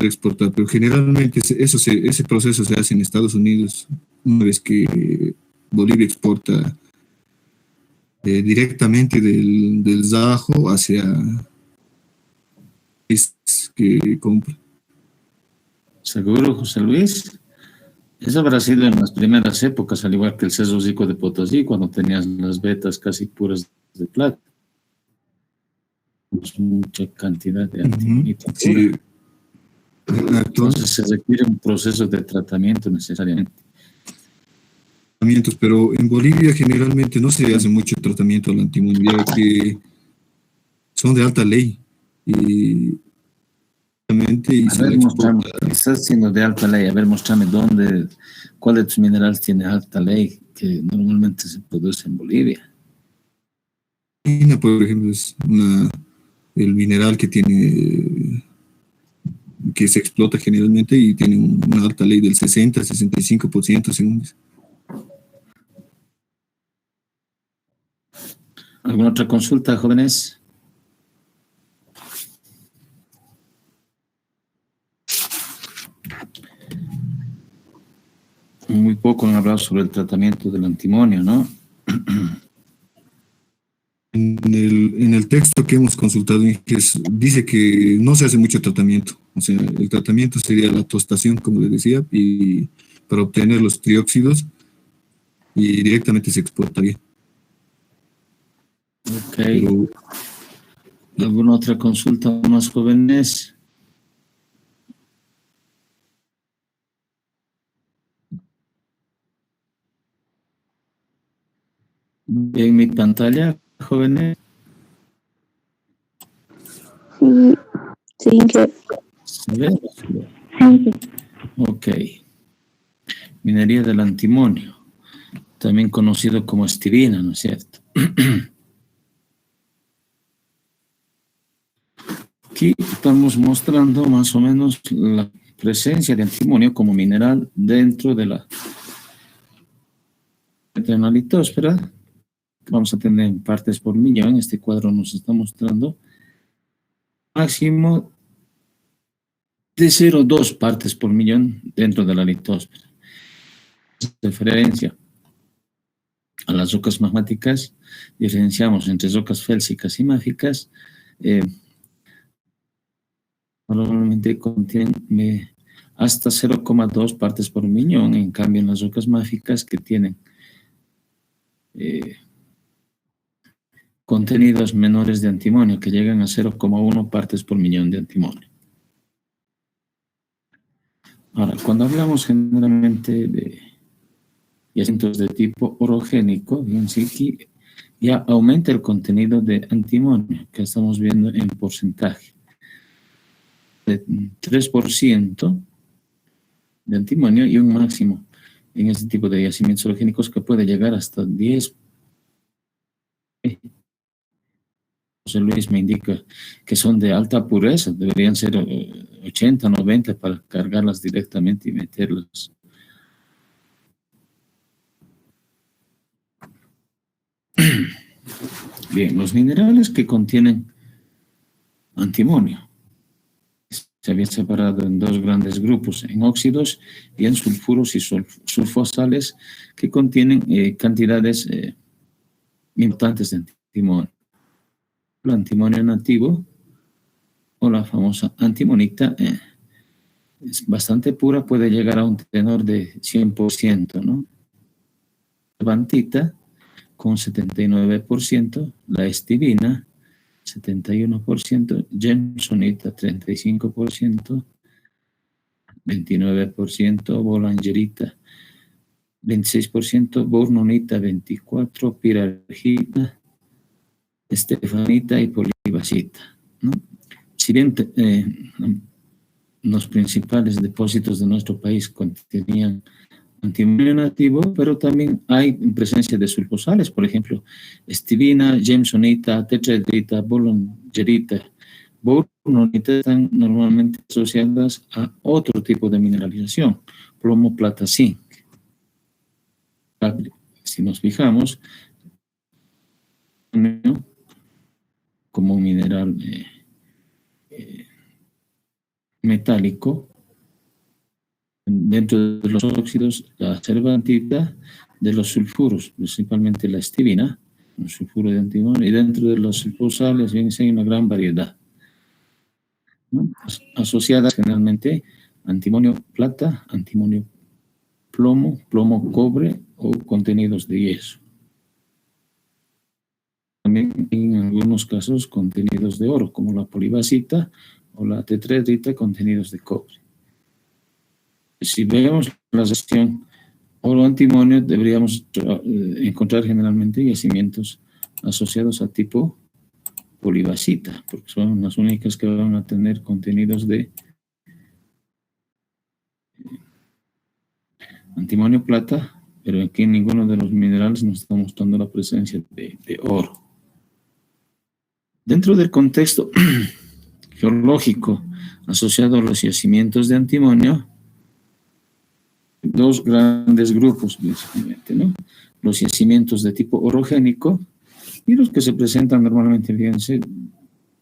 exportar, pero generalmente ese proceso se hace en Estados Unidos, una vez que Bolivia exporta directamente del Zajo hacia que compra. ¿Seguro, José Luis? Eso habrá sido en las primeras épocas, al igual que el Cerro Rico de Potosí, cuando tenías las vetas casi puras de plata. Mucha cantidad de antimonito. Sí. Entonces se requiere un proceso de tratamiento necesariamente. Pero en Bolivia generalmente no se hace mucho tratamiento al antimonio, ya que son de alta ley. Y A ver, mostrame, estás siendo de alta ley. A ver, mostrame cuál de tus minerales tiene alta ley que normalmente se produce en Bolivia. Por ejemplo, es el mineral que se explota generalmente y tiene una alta ley del 60-65%, según dice. ¿Alguna otra consulta, jóvenes? Muy poco han hablado sobre el tratamiento del antimonio, ¿no? En el texto que hemos consultado dice que no se hace mucho tratamiento. O sea, el tratamiento sería la tostación, como les decía, y para obtener los trióxidos y directamente se exportaría. Ok. ¿Alguna otra consulta más, jóvenes? ¿En mi pantalla, jóvenes? Sí, ¿Se ve? sí. Ok. Minería del antimonio, también conocido como estirina, ¿no es cierto? Aquí estamos mostrando más o menos la presencia de antimonio como mineral dentro de la litósfera. Vamos a tener en partes por millón. Este cuadro nos está mostrando máximo de 0,2 partes por millón dentro de la litósfera. Referencia a las rocas magmáticas, diferenciamos entre rocas félsicas y normalmente contienen hasta 0,2 partes por millón. En cambio, en las rocas máficas que tienen contenidos menores de antimonio, que llegan a 0,1 partes por millón de antimonio. Ahora, cuando hablamos generalmente de yacimientos de tipo orogénico, fíjense aquí ya aumenta el contenido de antimonio que estamos viendo en porcentaje. De 3% de antimonio y un máximo en este tipo de yacimientos orogénicos que puede llegar hasta 10%. José Luis me indica que son de alta pureza, deberían ser 80, 90 para cargarlas directamente y meterlas. Bien, los minerales que contienen antimonio se habían separado en dos grandes grupos, en óxidos y en sulfuros y sulfosales que contienen cantidades importantes de antimonio. El antimonio nativo o la famosa antimonita es bastante pura, puede llegar a un tenor de 100%, ¿no? Levantita con 79%, la estivina 71%, jamesonita 35%, 29%, bolangerita 26%, bornonita 24%, pirargita, estefanita y polibasita, ¿no? Si bien los principales depósitos de nuestro país contenían antimonio nativo, pero también hay presencia de sulfosales, por ejemplo, estivina, jamesonita, tetraedrita, bolangerita, bornonita están normalmente asociadas a otro tipo de mineralización, plomo, plata, zinc. Si nos fijamos, como un mineral metálico, dentro de los óxidos, la cervantita, de los sulfuros, principalmente la estivina, un sulfuro de antimonio, y dentro de los sulfosales hay una gran variedad, ¿no? Asociadas generalmente antimonio plata, antimonio plomo, plomo cobre o contenidos de yeso. También en algunos casos contenidos de oro, como la polibasita o la tetraedrita, contenidos de cobre. Si vemos la relación oro-antimonio, deberíamos encontrar generalmente yacimientos asociados a tipo polibasita, porque son las únicas que van a tener contenidos de antimonio plata, pero aquí en ninguno de los minerales nos está mostrando la presencia de oro. Dentro del contexto geológico asociado a los yacimientos de antimonio, dos grandes grupos, básicamente, ¿no? Los yacimientos de tipo orogénico y los que se presentan normalmente, fíjense,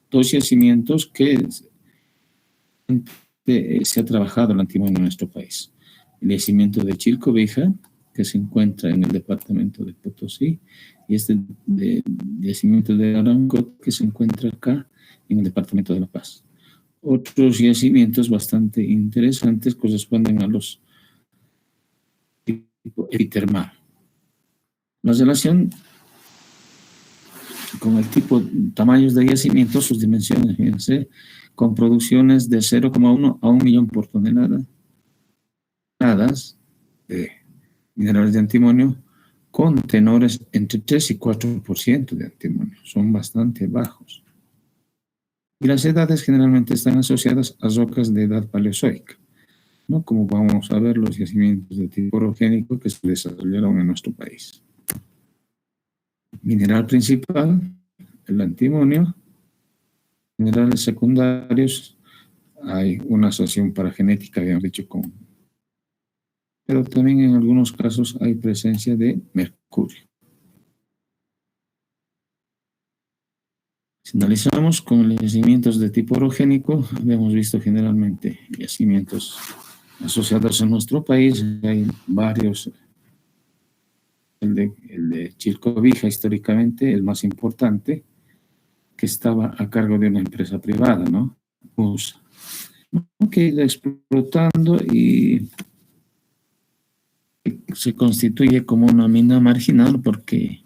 dos yacimientos que se ha trabajado el antimonio en nuestro país. El yacimiento de Chilcobija, que se encuentra en el departamento de Potosí, y este yacimiento de Arauco, que se encuentra acá en el departamento de La Paz. Otros yacimientos bastante interesantes corresponden a los tipo epitermal. La relación con el tipo, tamaños de yacimientos, sus dimensiones, fíjense, con producciones de 0,1 a 1 millón por tonelada de minerales de antimonio, con tenores entre 3 y 4% de antimonio. Son bastante bajos. Y las edades generalmente están asociadas a rocas de edad paleozoica, ¿no? Como vamos a ver los yacimientos de tipo orogénico que se desarrollaron en nuestro país. Mineral principal, el antimonio. Minerales secundarios, hay una asociación paragenética, habíamos dicho, pero también en algunos casos hay presencia de mercurio. Si analizamos con los yacimientos de tipo orogénico, habíamos visto generalmente yacimientos asociados en nuestro país, hay varios. El de Chilcobija, históricamente, el más importante, que estaba a cargo de una empresa privada, ¿no? USA. ¿no? Que ha ido explotando y se constituye como una mina marginal porque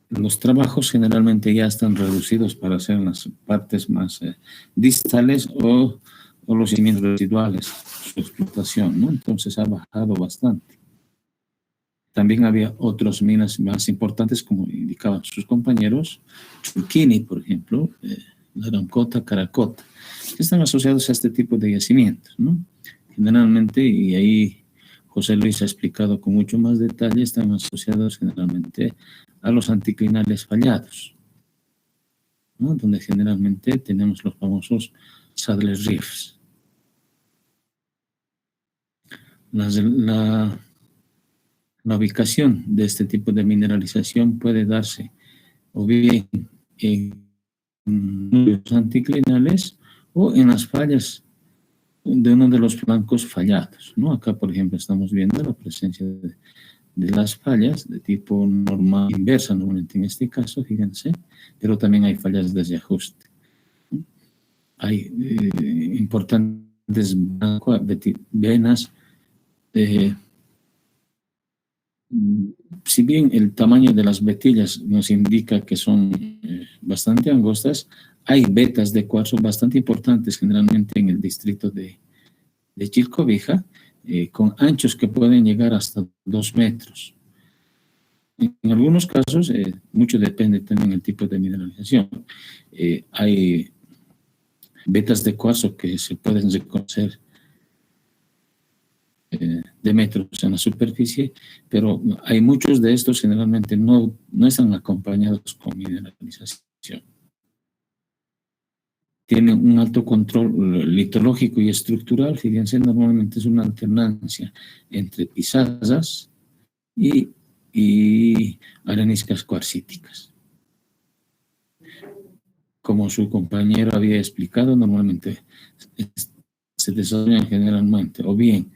los trabajos generalmente ya están reducidos para hacer las partes más distales o los cimientos residuales, su explotación, ¿no? Entonces ha bajado bastante. También había otras minas más importantes, como indicaban sus compañeros, Churquini, por ejemplo, Laramcota, Caracota, que están asociados a este tipo de yacimientos, ¿no? Generalmente, y ahí José Luis ha explicado con mucho más detalle, están asociados generalmente a los anticlinales fallados, ¿no? Donde generalmente tenemos los famosos saddle reefs. La ubicación de este tipo de mineralización puede darse o bien en los anticlinales o en las fallas de uno de los flancos fallados, ¿no? Acá, por ejemplo, estamos viendo la presencia de las fallas de tipo normal, inversa, normalmente en este caso, fíjense, pero también hay fallas de desajuste. Hay importantes venas. Si bien el tamaño de las vetillas nos indica que son bastante angostas, hay vetas de cuarzo bastante importantes, generalmente en el distrito de Chilcobija, con anchos que pueden llegar hasta 2 metros. En algunos casos, mucho depende también del tipo de mineralización. Hay vetas de cuarzo que se pueden reconocer de metros en la superficie, pero hay muchos de estos generalmente no están acompañados con mineralización. Tienen un alto control litológico y estructural. Fíjense, normalmente es una alternancia entre pisadas y areniscas cuarcíticas. Como su compañero había explicado, normalmente se desarrollan generalmente o bien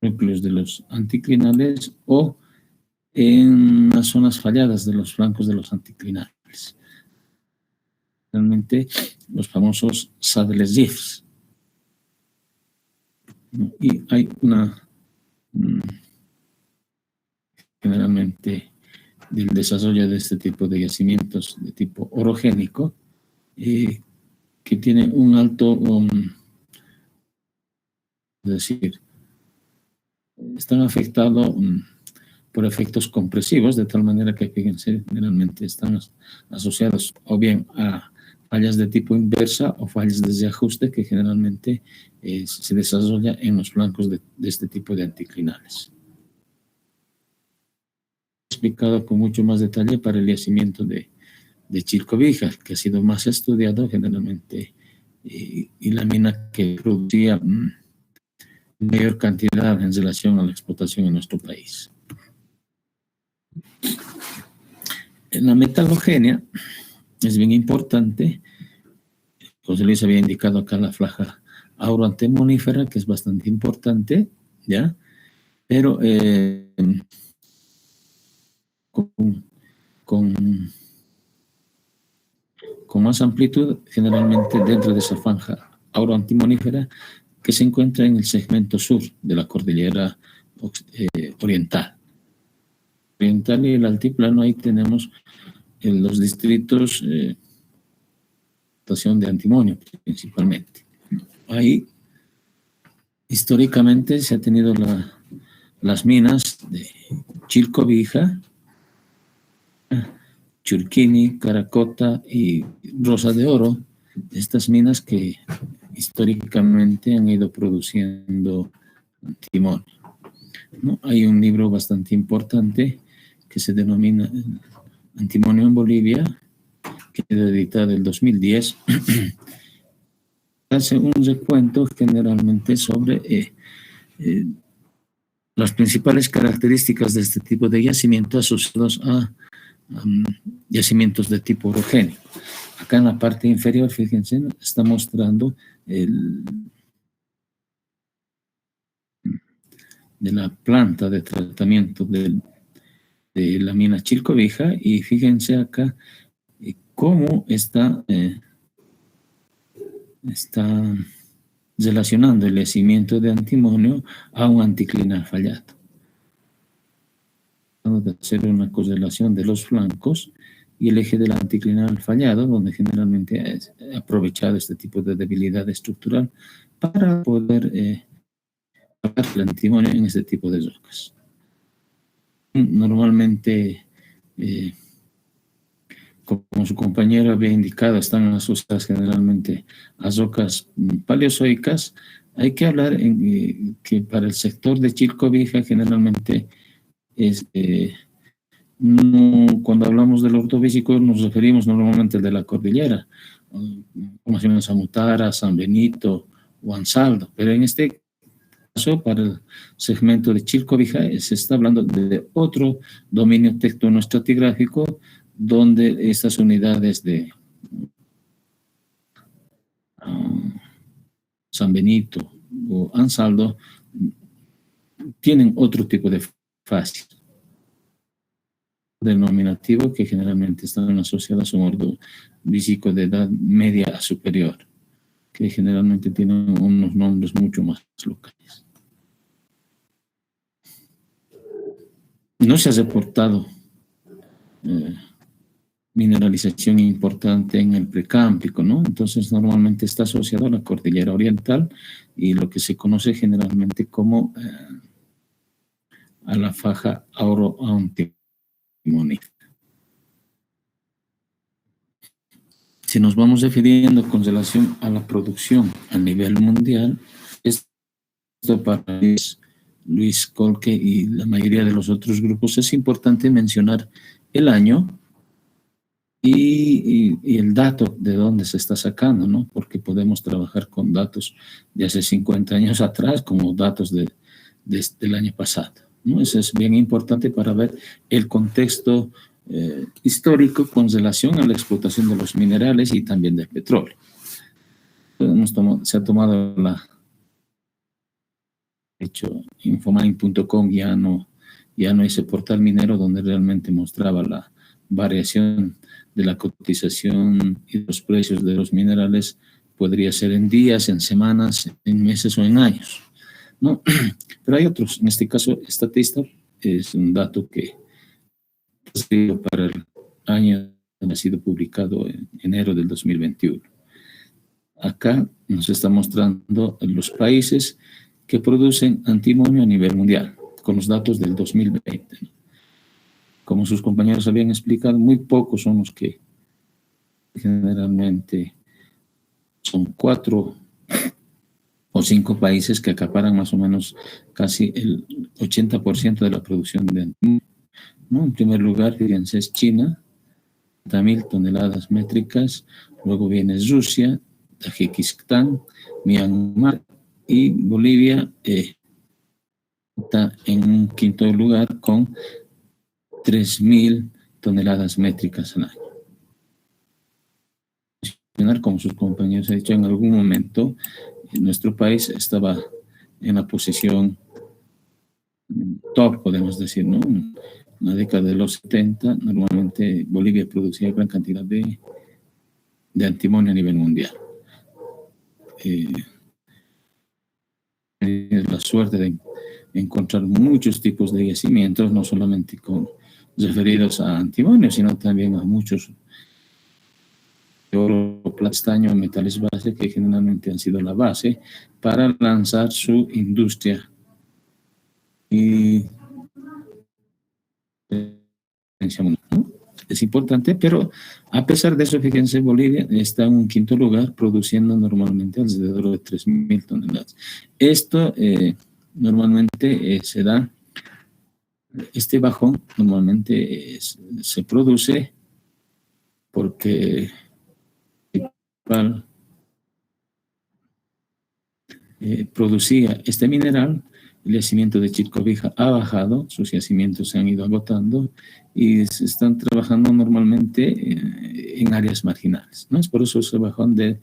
núcleos de los anticlinales o en las zonas falladas de los flancos de los anticlinales. Realmente los famosos saddle reefs. Y hay una generalmente del desarrollo de este tipo de yacimientos de tipo orogénico que tiene un alto, es decir, están afectados por efectos compresivos, de tal manera que, fíjense, generalmente están asociados o bien a fallas de tipo inversa o fallas de desajuste que generalmente se desarrolla en los flancos de este tipo de anticlinales. Explicado con mucho más detalle para el yacimiento de Chilcobija, que ha sido más estudiado generalmente, y la mina que producía mayor cantidad en relación a la explotación en nuestro país. En la metalogenia es bien importante. José Luis había indicado acá la faja auroantemonífera, que es bastante importante, ¿ya? Pero con más amplitud, generalmente dentro de esa franja auroantimonífera que se encuentra en el segmento sur de la cordillera oriental. Oriental y el altiplano, ahí tenemos los distritos de antimonio principalmente. Ahí históricamente se ha tenido las minas de Chilcobija, Churquini, Caracota y Rosa de Oro, estas minas que históricamente han ido produciendo antimonio, ¿no? Hay un libro bastante importante que se denomina Antimonio en Bolivia, que es editado en el 2010. Hace un recuento generalmente sobre las principales características de este tipo de yacimientos asociados a yacimientos de tipo orogénico. Acá en la parte inferior, fíjense, está mostrando de la planta de tratamiento de la mina Chilcobija, y fíjense acá cómo está relacionando el yacimiento de antimonio a un anticlinal fallado. Vamos a hacer una correlación de los flancos y el eje del anticlinal fallado, donde generalmente es aprovechado este tipo de debilidad estructural para poder apagar el antimonio en este tipo de rocas. Normalmente, como su compañero había indicado, están asociadas generalmente a rocas paleozoicas. Hay que hablar que para el sector de Chilcobija generalmente cuando hablamos del ordovícico nos referimos normalmente al de la cordillera, como se San Mutara, San Benito o Ansaldo, pero en este caso para el segmento de Chilcobija se está hablando de otro dominio tectonoestratigráfico donde estas unidades de San Benito o Ansaldo tienen otro tipo de fases denominativo que generalmente están asociadas a un ordovícico de edad media a superior, que generalmente tienen unos nombres mucho más locales. No se ha reportado mineralización importante en el precámbrico, ¿no? Entonces normalmente está asociado a la cordillera oriental y lo que se conoce generalmente como a la faja auroantimónica. Si nos vamos refiriendo con relación a la producción a nivel mundial, esto para Luis Kolke y la mayoría de los otros grupos es importante mencionar el año y el dato de dónde se está sacando, ¿no? Porque podemos trabajar con datos de hace 50 años atrás como datos del año pasado, ¿no? Eso es bien importante para ver el contexto histórico con relación a la explotación de los minerales y también del petróleo. Se ha tomado de hecho, Infomine.com ya no ese portal minero donde realmente mostraba la variación de la cotización y los precios de los minerales, podría ser en días, en semanas, en meses o en años, ¿no? Pero hay otros, en este caso, Statista es un dato que para el año ha sido publicado en enero del 2021. Acá nos está mostrando los países que producen antimonio a nivel mundial, con los datos del 2020. Como sus compañeros habían explicado, muy pocos son los que generalmente son 4 o 5 países que acaparan más o menos casi el 80% de la producción de antimonio, ¿no? En primer lugar, fíjense, es China, 30.000 toneladas métricas, luego viene Rusia, Tayikistán, Myanmar y Bolivia está en un quinto lugar con 3.000 toneladas métricas al año. Como sus compañeros han dicho, en algún momento nuestro país estaba en la posición top, podemos decir, ¿no? En la década de los 70, normalmente Bolivia producía gran cantidad de antimonio a nivel mundial. La suerte de encontrar muchos tipos de yacimientos, no solamente referidos a antimonio, sino también a muchos de oro, plata, estaño, metales base, que generalmente han sido la base para lanzar su industria. Y ¿no? Es importante, pero a pesar de eso, fíjense, Bolivia está en un quinto lugar produciendo normalmente alrededor de 3.000 toneladas. Esto normalmente se da, este bajón normalmente se produce porque producía este mineral. El yacimiento de Chilcobija ha bajado, sus yacimientos se han ido agotando y se están trabajando normalmente en áreas marginales, ¿no? Es por eso ese bajón de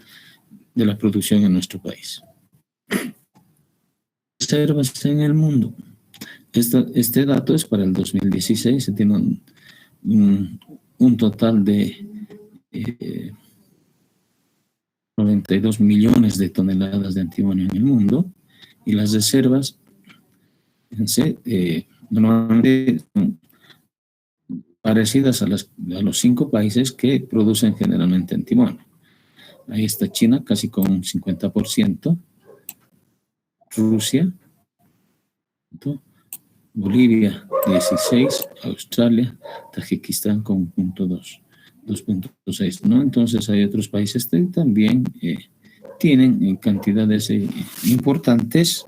la producción en nuestro país. Reservas en el mundo. Este dato es para el 2016, se tiene un total de 92 millones de toneladas de antimonio en el mundo, y las reservas, fíjense, normalmente son parecidas a los 5 países que producen generalmente antimonio. Ahí está China, casi con un 50%, Rusia, Bolivia 16, Australia, Tayikistán con 2.6, ¿no? Entonces hay otros países que también tienen cantidades importantes,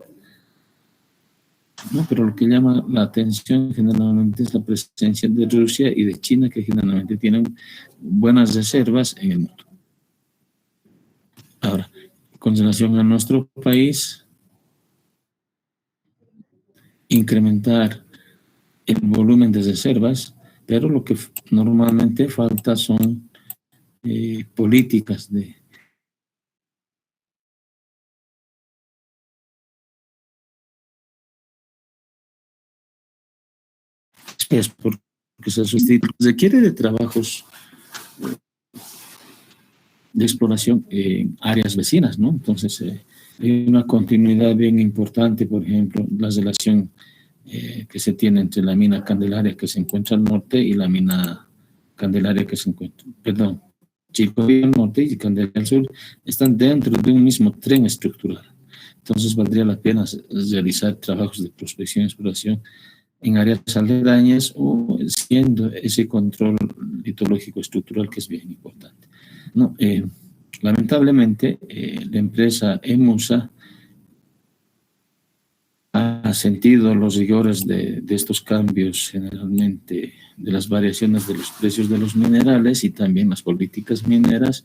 ¿no? Pero lo que llama la atención generalmente es la presencia de Rusia y de China, que generalmente tienen buenas reservas en el mundo. Ahora, con relación a nuestro país, incrementar el volumen de reservas, pero lo que normalmente falta son políticas de porque se requiere de trabajos de exploración en áreas vecinas, ¿no? Entonces, hay una continuidad bien importante, por ejemplo, la relación que se tiene entre la mina Candelaria que se encuentra al norte y la mina Candelaria que se encuentra, perdón, Chilcobía al norte y Candelaria al sur, están dentro de un mismo tren estructural. Entonces, valdría la pena realizar trabajos de prospección y exploración en áreas aledañas o siendo ese control litológico estructural que es bien importante. No, lamentablemente, la empresa EMUSA ha sentido los rigores de estos cambios, generalmente de las variaciones de los precios de los minerales y también las políticas mineras.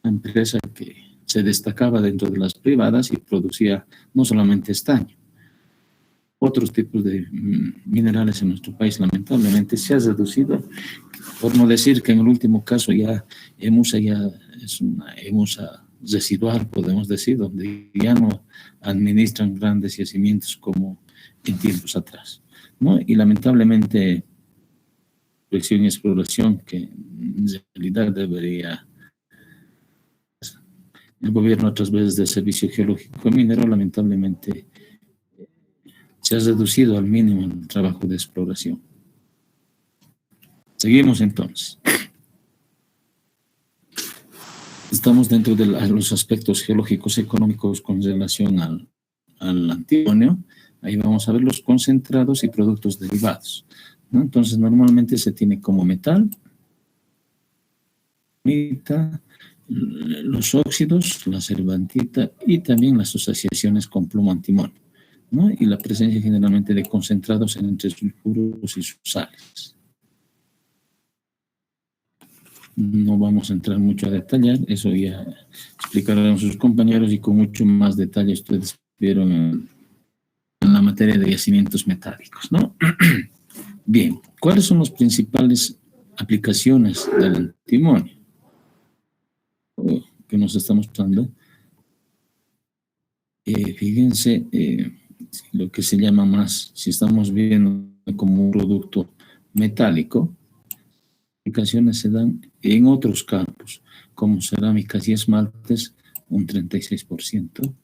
Una empresa que se destacaba dentro de las privadas y producía no solamente estaño, otros tipos de minerales en nuestro país. Lamentablemente se ha reducido, por no decir que en el último caso ya EMUSA ya es una EMUSA residual, podemos decir, donde ya no administran grandes yacimientos como en tiempos atrás, ¿no? Y lamentablemente, prospección y exploración, que en realidad debería el gobierno a través del Servicio Geológico Minero, lamentablemente se ha reducido al mínimo el trabajo de exploración. Seguimos entonces. Estamos dentro de los aspectos geológicos económicos con relación al antimonio. Ahí vamos a ver los concentrados y productos derivados, ¿no? Entonces, normalmente se tiene como metal, los óxidos, la cervantita y también las asociaciones con plomo antimonio, ¿no? Y la presencia generalmente de concentrados entre sulfuros y sus sales. No vamos a entrar mucho a detallar, eso ya explicarán sus compañeros y con mucho más detalle ustedes vieron en la materia de yacimientos metálicos, ¿no? Bien, ¿cuáles son las principales aplicaciones del antimonio que nos estamos dando? Fíjense, lo que se llama más, si estamos viendo como un producto metálico, aplicaciones se dan en otros campos, como cerámicas y esmaltes, un 36%,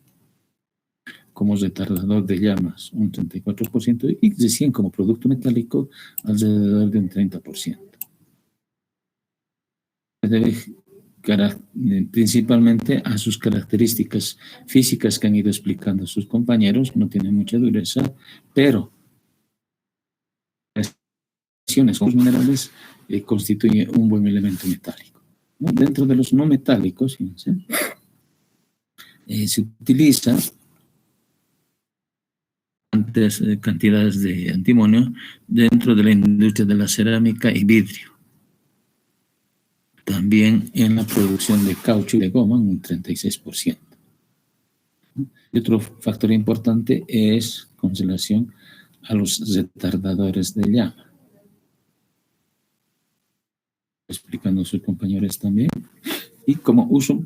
como retardador de llamas, un 34%, y recién como producto metálico, alrededor de un 30%. Se debe principalmente a sus características físicas que han ido explicando sus compañeros, no tiene mucha dureza, pero las reacciones con los minerales constituye un buen elemento metálico, ¿no? Dentro de los no metálicos, fíjense, se utiliza cantidades de antimonio dentro de la industria de la cerámica y vidrio. También en la producción de caucho y de goma, un 36%. Y otro factor importante es con relación a los retardadores de llama. Explicando a sus compañeros también. Y como uso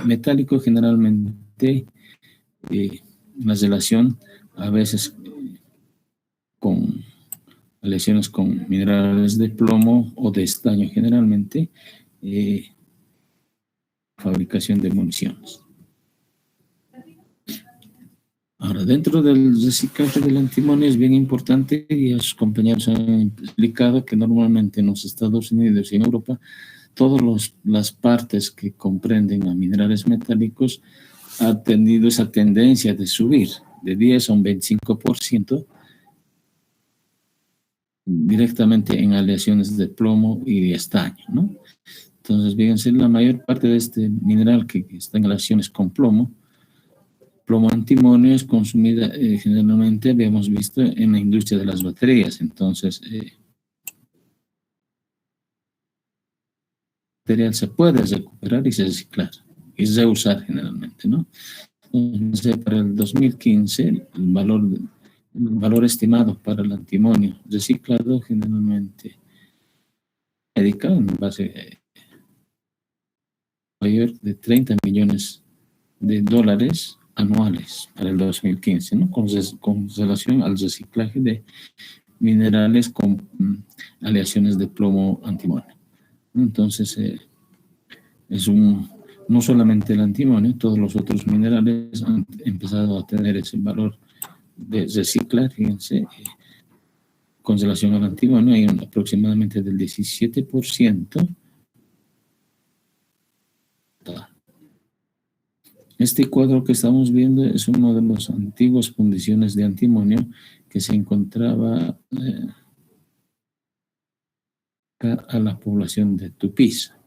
metálico, generalmente la relación a veces con aleaciones con minerales de plomo o de estaño generalmente, fabricación de municiones. Ahora, dentro del reciclaje del antimonio es bien importante, y sus compañeros han explicado que normalmente en los Estados Unidos y en Europa, todas las partes que comprenden a minerales metálicos han tenido esa tendencia de subir de 10 a un 25% directamente en aleaciones de plomo y de estaño, ¿no? Entonces, fíjense, la mayor parte de este mineral que está en aleaciones con plomo antimonio es consumida generalmente, habíamos visto, en la industria de las baterías. Entonces, el material se puede recuperar y reciclar y reusar generalmente, ¿no? Entonces, para el 2015, el valor estimado para el antimonio reciclado generalmente médica en base mayor de 30 millones de dólares anuales para el 2015, ¿no? Con relación al reciclaje de minerales con aleaciones de plomo antimonio. Entonces, no solamente el antimonio, todos los otros minerales han empezado a tener ese valor de reciclar, fíjense, con relación al antimonio hay aproximadamente del 17%. Este cuadro que estamos viendo es uno de las antiguas fundiciones de antimonio que se encontraba a la población de Tupiza,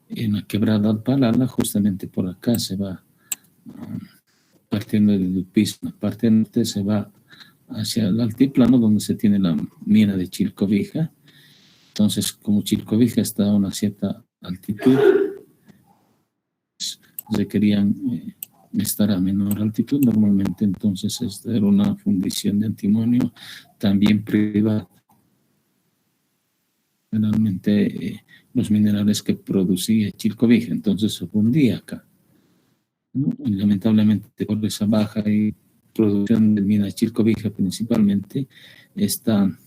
en la quebrada Alpalala. Justamente por acá se va partiendo de Tupiza, la parte norte se va hacia el altiplano donde se tiene la mina de Chilcovija. Entonces, como Chilcovija está a una cierta altitud, requerían estar a menor altitud normalmente. Entonces, esta era una fundición de antimonio también privada. Generalmente los minerales que producía Chilcovija, entonces se fundía acá, ¿no? Y lamentablemente por esa baja producción de mina de Chilcovija principalmente, esta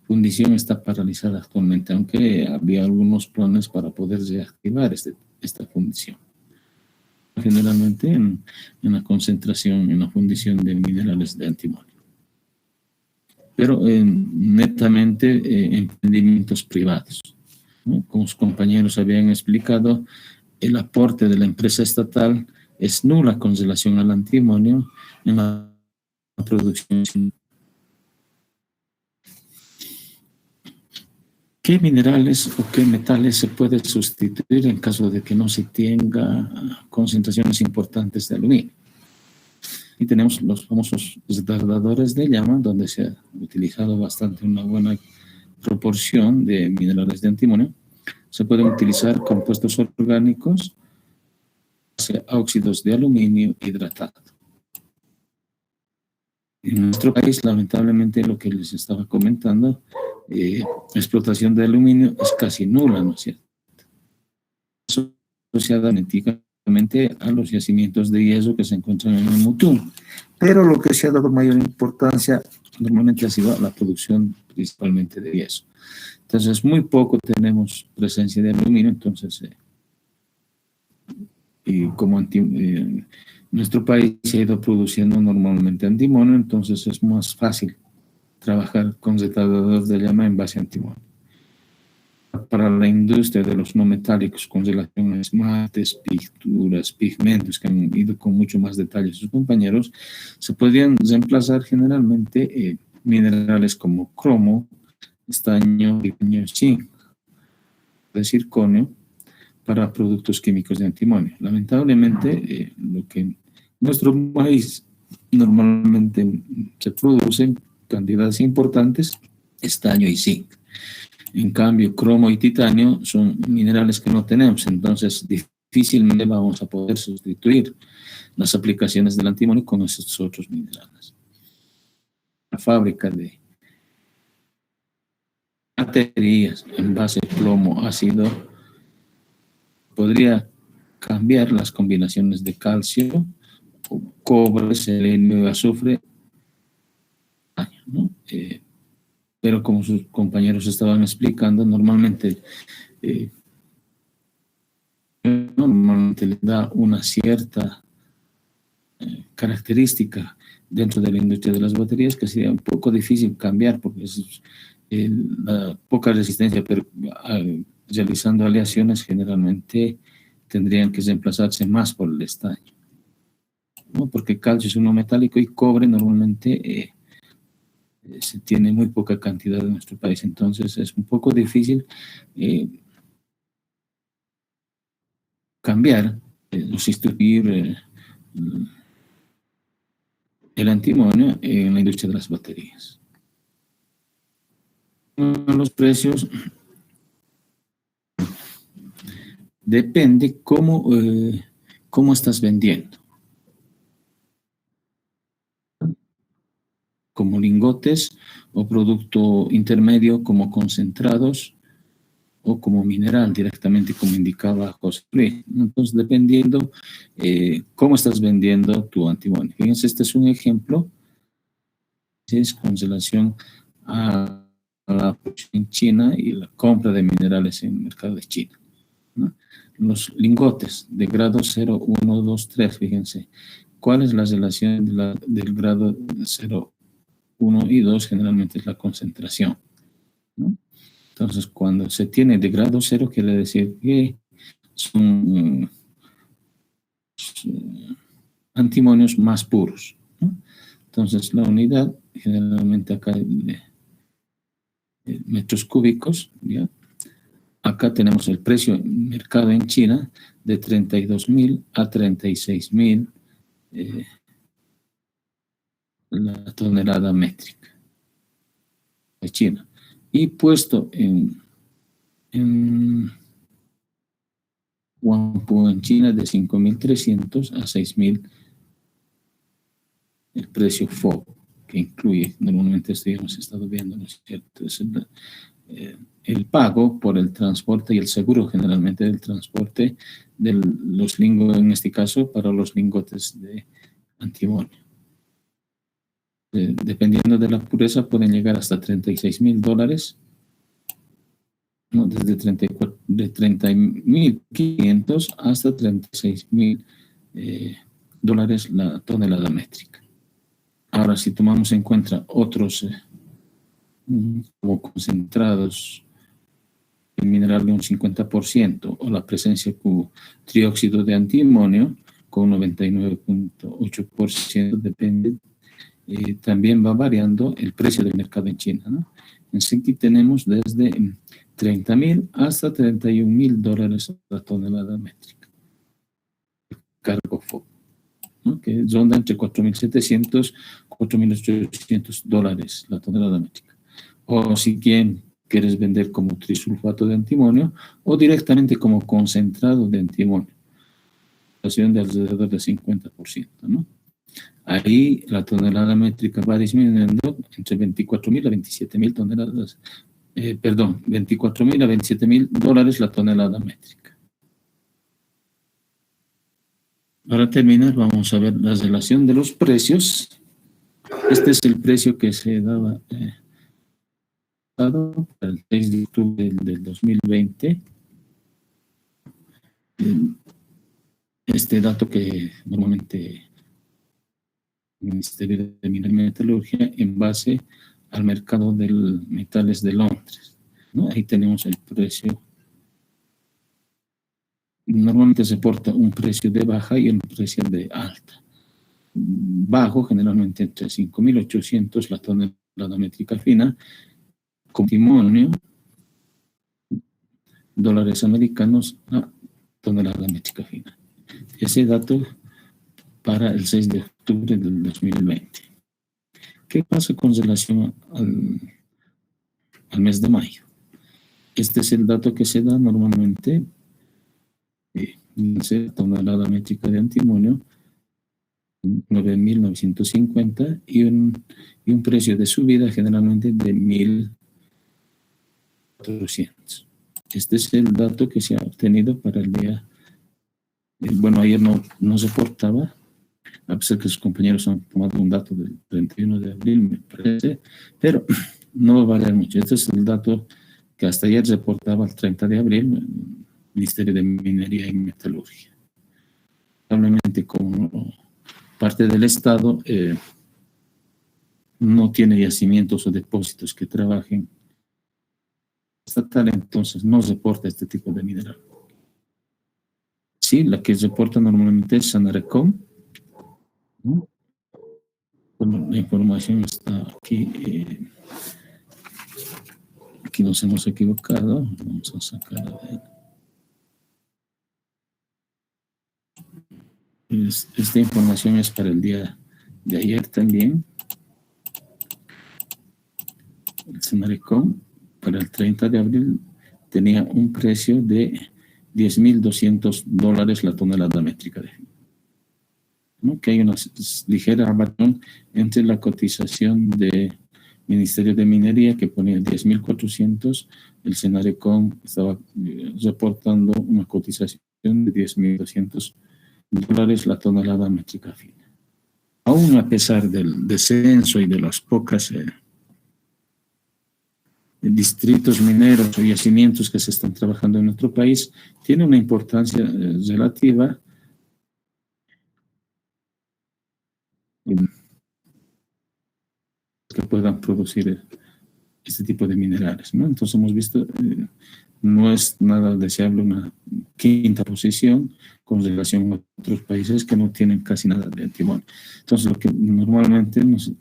fundición está paralizada actualmente, aunque había algunos planes para poder reactivar esta fundición. Generalmente en la concentración, en la fundición de minerales de antimonio. Pero netamente emprendimientos privados, ¿no? Como sus compañeros habían explicado, el aporte de la empresa estatal es nula con relación al antimonio en la producción. ¿Qué minerales o qué metales se puede sustituir en caso de que no se tenga concentraciones importantes de aluminio? Y tenemos los famosos retardadores de llama, donde se ha utilizado bastante una buena proporción de minerales de antimonio. Se pueden utilizar compuestos orgánicos, óxidos de aluminio hidratado. En nuestro país, lamentablemente, lo que les estaba comentando, la explotación de aluminio es casi nula, ¿no es cierto? Asociada antigamente a los yacimientos de yeso que se encuentran en el Mutum. Pero lo que se ha dado mayor importancia normalmente ha sido la producción principalmente de yeso. Entonces, muy poco tenemos presencia de aluminio. Entonces, y como nuestro país se ha ido produciendo normalmente antimonio, entonces es más fácil trabajar con retardadores de llama en base a antimonio. Para la industria de los no metálicos, con relación a esmaltes, pinturas, pigmentos, que han ido con mucho más detalle sus compañeros, se podrían reemplazar generalmente minerales como cromo, estaño, zinc, de circonio, para productos químicos de antimonio. Lamentablemente, lo que en nuestro país normalmente se produce en cantidades importantes, estaño y zinc. En cambio, cromo y titanio son minerales que no tenemos, entonces difícilmente vamos a poder sustituir las aplicaciones del antimonio con esos otros minerales. La fábrica de baterías en base de plomo ácido podría cambiar las combinaciones de calcio, cobre, selenio y azufre, ¿no? pero como sus compañeros estaban explicando, normalmente le da una cierta característica dentro de la industria de las baterías que sería un poco difícil cambiar porque es la poca resistencia, pero realizando aleaciones generalmente tendrían que reemplazarse más por el estaño, ¿no? Porque calcio es uno metálico y cobre normalmente se tiene muy poca cantidad en nuestro país, entonces es un poco difícil cambiar o sustituir el antimonio en la industria de las baterías. Los precios depende cómo estás vendiendo. Como lingotes o producto intermedio como concentrados o como mineral directamente como indicaba José Luis. Entonces dependiendo cómo estás vendiendo tu antimonio. Fíjense, este es un ejemplo, es con relación a la producción en China y la compra de minerales en el mercado de China, ¿no? Los lingotes de grado 0, 1, 2, 3, fíjense, ¿cuál es la relación del grado 0, 1 y 2? Generalmente es la concentración, ¿no? Entonces, cuando se tiene de grado 0, quiere decir que son antimonios más puros, ¿no? Entonces, la unidad, generalmente acá metros cúbicos, ¿ya? Acá tenemos el precio mercado en China de 32.000 a 36.000 la tonelada métrica de China. Y puesto en Huangpu en China de 5.300 a 6.000 el precio FOB, que incluye, normalmente esto ya hemos estado viendo, ¿no es cierto? Es el pago por el transporte y el seguro generalmente del transporte de los lingotes, en este caso para los lingotes de antimonio. Dependiendo de la pureza pueden llegar hasta $36.000, ¿no? Desde 30.500 hasta $36.000 la tonelada métrica. Ahora, si tomamos en cuenta otros como concentrados en mineral de un 50% o la presencia de trióxido de antimonio con 99.8%, depende, también va variando el precio del mercado en China, ¿no? En sí aquí tenemos desde $30.000 hasta $31.000 la tonelada métrica. Cargo FOB, ¿no? Que ronda entre $4.700 $4.800 la tonelada métrica. O si quieres vender como trisulfato de antimonio o directamente como concentrado de antimonio, de alrededor del 50%, ¿no? Ahí la tonelada métrica va disminuyendo entre 24.000 a 27.000 toneladas, $24.000 a $27.000 la tonelada métrica. Para terminar, vamos a ver la relación de los precios. Este es el precio que se daba para el 6 de octubre del 2020. Este dato que normalmente el Ministerio de Minería y Metalurgia en base al mercado de metales de Londres, ¿no? Ahí tenemos el precio. Normalmente se porta un precio de baja y un precio de alta. Bajo, generalmente entre 5.800 la tonelada métrica fina, con antimonio, dólares americanos a tonelada métrica fina. Ese dato para el 6 de octubre del 2020. ¿Qué pasa con relación al mes de mayo? Este es el dato que se da normalmente, la tonelada métrica de antimonio, 9.950 y un precio de subida generalmente de 1.400. Este es el dato que se ha obtenido para el día. Bueno, ayer no se portaba, a pesar que sus compañeros han tomado un dato del 31 de abril, me parece, pero no va a valer mucho. Este es el dato que hasta ayer reportaba el 30 de abril el Ministerio de Minería y Metalurgia. Probablemente como parte del Estado no tiene yacimientos o depósitos que trabajen estatal, entonces no reporta este tipo de mineral. Sí, la que reporta normalmente es Sanarecom, ¿no? Bueno, la información está aquí. Aquí nos hemos equivocado. Vamos a sacar. Esta información es para el día de ayer también. El Sanarecom para el 30 de abril tenía un precio de $10,200 la tonelada métrica de fino, ¿no? Que hay una ligera variación entre la cotización del Ministerio de Minería, que ponía 10,400, el Sanarecom estaba reportando una cotización de $10,200 la tonelada métrica fina. Aún a pesar del descenso y de las pocas distritos mineros o yacimientos que se están trabajando en nuestro país, tiene una importancia relativa que puedan producir este tipo de minerales, ¿no? Entonces hemos visto, no es nada deseable una quinta posición con relación a otros países que no tienen casi nada de antimonio. Entonces lo que normalmente nos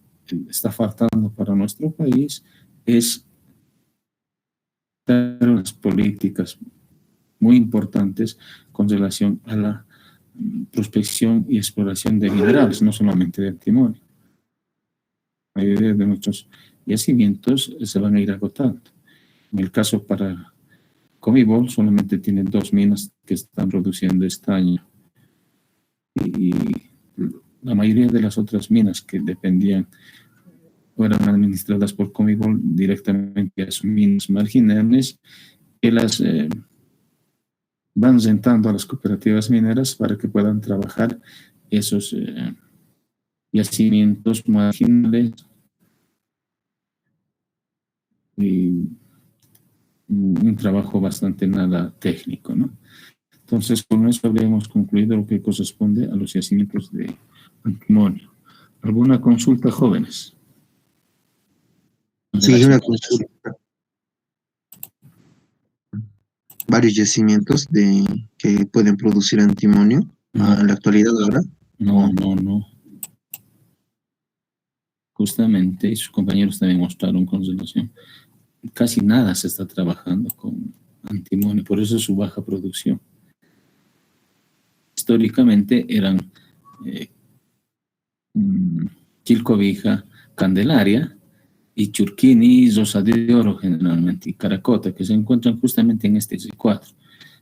está faltando para nuestro país es las políticas muy importantes con relación a la prospección y exploración de minerales, no solamente de antimonio. La mayoría de nuestros yacimientos se van a ir agotando. En el caso para Comibol, solamente tiene 2 minas que están produciendo este año. Y la mayoría de las otras minas que dependían o eran administradas por Comibol directamente a sus minas marginales, que las van rentando a las cooperativas mineras para que puedan trabajar esos yacimientos marginales y un trabajo bastante nada técnico, ¿no? Entonces, con eso habríamos concluido lo que corresponde a los yacimientos de antimonio. ¿Alguna consulta, jóvenes? Sí, una consulta. Varios yacimientos que pueden producir antimonio en la actualidad, ¿verdad? No. Justamente, y sus compañeros también mostraron con relación. Casi nada se está trabajando con antimonio, por eso es su baja producción. Históricamente eran Chilcobija, Candelaria y Churquini, Rosa de Oro generalmente, y Caracota, que se encuentran justamente en este C4,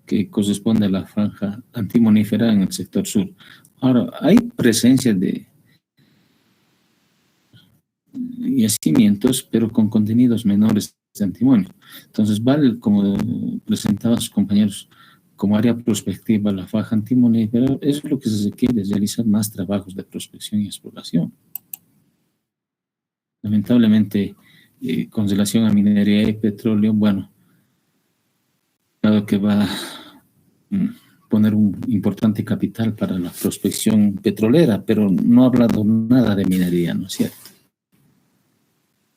que corresponde a la franja antimonífera en el sector sur. Ahora, hay presencia de yacimientos, pero con contenidos menores de antimonio. Entonces, vale, como presentaban sus compañeros, como área prospectiva la faja antimonífera, eso es lo que se requiere, realizar más trabajos de prospección y exploración. Lamentablemente, con relación a minería y petróleo, bueno, claro que va a poner un importante capital para la prospección petrolera, pero no ha hablado nada de minería, ¿no es cierto?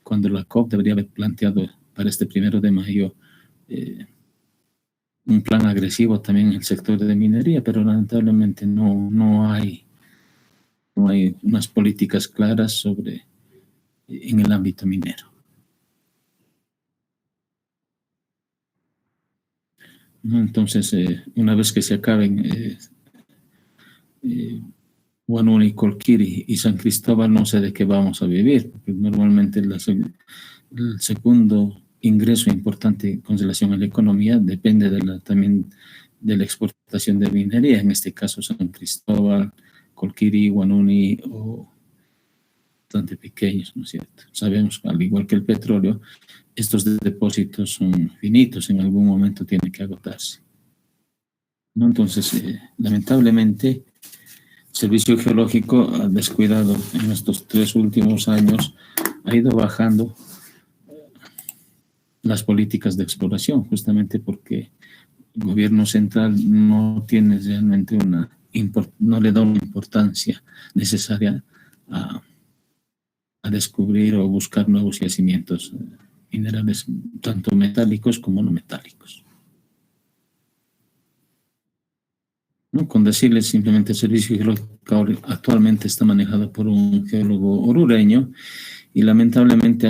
Cuando la COP debería haber planteado para este 1 de mayo un plan agresivo también en el sector de minería, pero lamentablemente no hay unas políticas claras en el ámbito minero. Entonces, una vez que se acaben Huanuni, Colquiri y San Cristóbal, no sé de qué vamos a vivir, porque normalmente el segundo ingreso importante con relación a la economía depende también de la exportación de minería, en este caso San Cristóbal, Colquiri, Huanuni, o bastante pequeños, ¿no es cierto? Sabemos, al igual que el petróleo, estos depósitos son finitos, en algún momento tienen que agotarse, ¿no? Entonces, lamentablemente, el Servicio Geológico ha descuidado en estos 3 últimos años, ha ido bajando las políticas de exploración, justamente porque el gobierno central no tiene realmente no le da una importancia necesaria a descubrir o buscar nuevos yacimientos minerales, tanto metálicos como no metálicos. ¿No? Con decirles simplemente el servicio geológico actualmente está manejado por un geólogo orureño y lamentablemente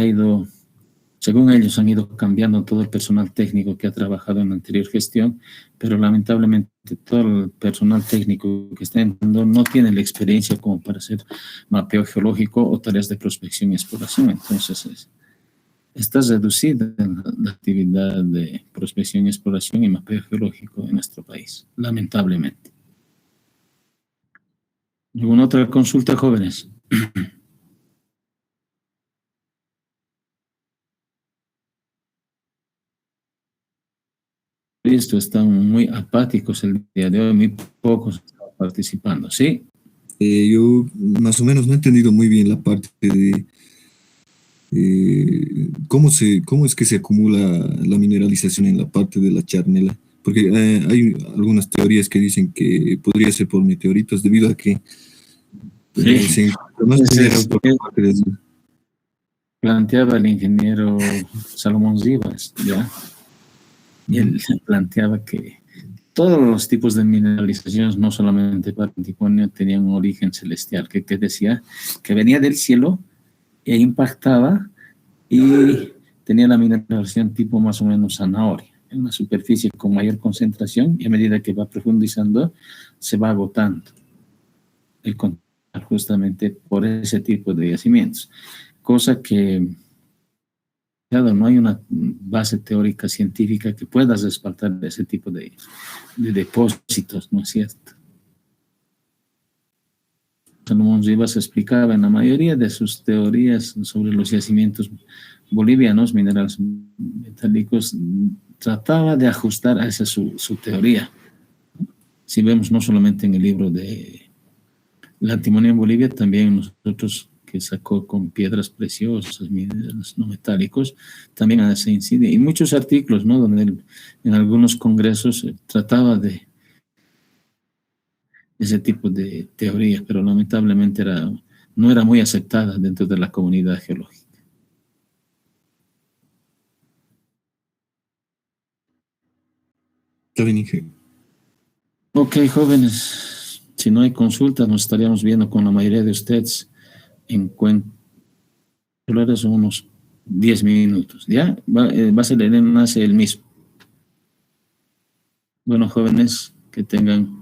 según ellos han ido cambiando todo el personal técnico que ha trabajado en la anterior gestión, pero lamentablemente todo el personal técnico que está entrando no tiene la experiencia como para hacer mapeo geológico o tareas de prospección y exploración. Entonces está reducida la actividad de prospección, exploración y mapeo geológico en nuestro país, lamentablemente. ¿Alguna otra consulta, jóvenes? Listo, están muy apáticos el día de hoy, muy pocos están participando, ¿sí? Yo más o menos no he entendido muy bien la parte de cómo es que se acumula la mineralización en la parte de la charnela. Porque hay algunas teorías que dicen que podría ser por meteoritos debido a que se encuentra más mineral por la parte de allí. Planteaba el ingeniero Salomón Rivas, ¿ya? Y él planteaba que todos los tipos de mineralizaciones, no solamente para antimonio, tenían un origen celestial, que decía que venía del cielo e impactaba y tenía la mineralización tipo más o menos zanahoria, en una superficie con mayor concentración, y a medida que va profundizando se va agotando el contacto justamente por ese tipo de yacimientos, cosa que no hay una base teórica científica que pueda respaldar ese tipo de depósitos, ¿no es cierto? Salomón Rivas explicaba en la mayoría de sus teorías sobre los yacimientos bolivianos, minerales metálicos, trataba de ajustar a esa su teoría. Si vemos no solamente en el libro de La antimonía en Bolivia, también nosotros que sacó con piedras preciosas, minerales no metálicos, también se incide. Y muchos artículos, ¿no? Donde él, en algunos congresos trataba de ese tipo de teoría, pero lamentablemente no era muy aceptada dentro de la comunidad geológica. Está bien, Inge. Ok, jóvenes, si no hay consultas, nos estaríamos viendo con la mayoría de ustedes en son unos 10 minutos, ¿ya? Va a ser el enlace el mismo. Bueno, jóvenes, que tengan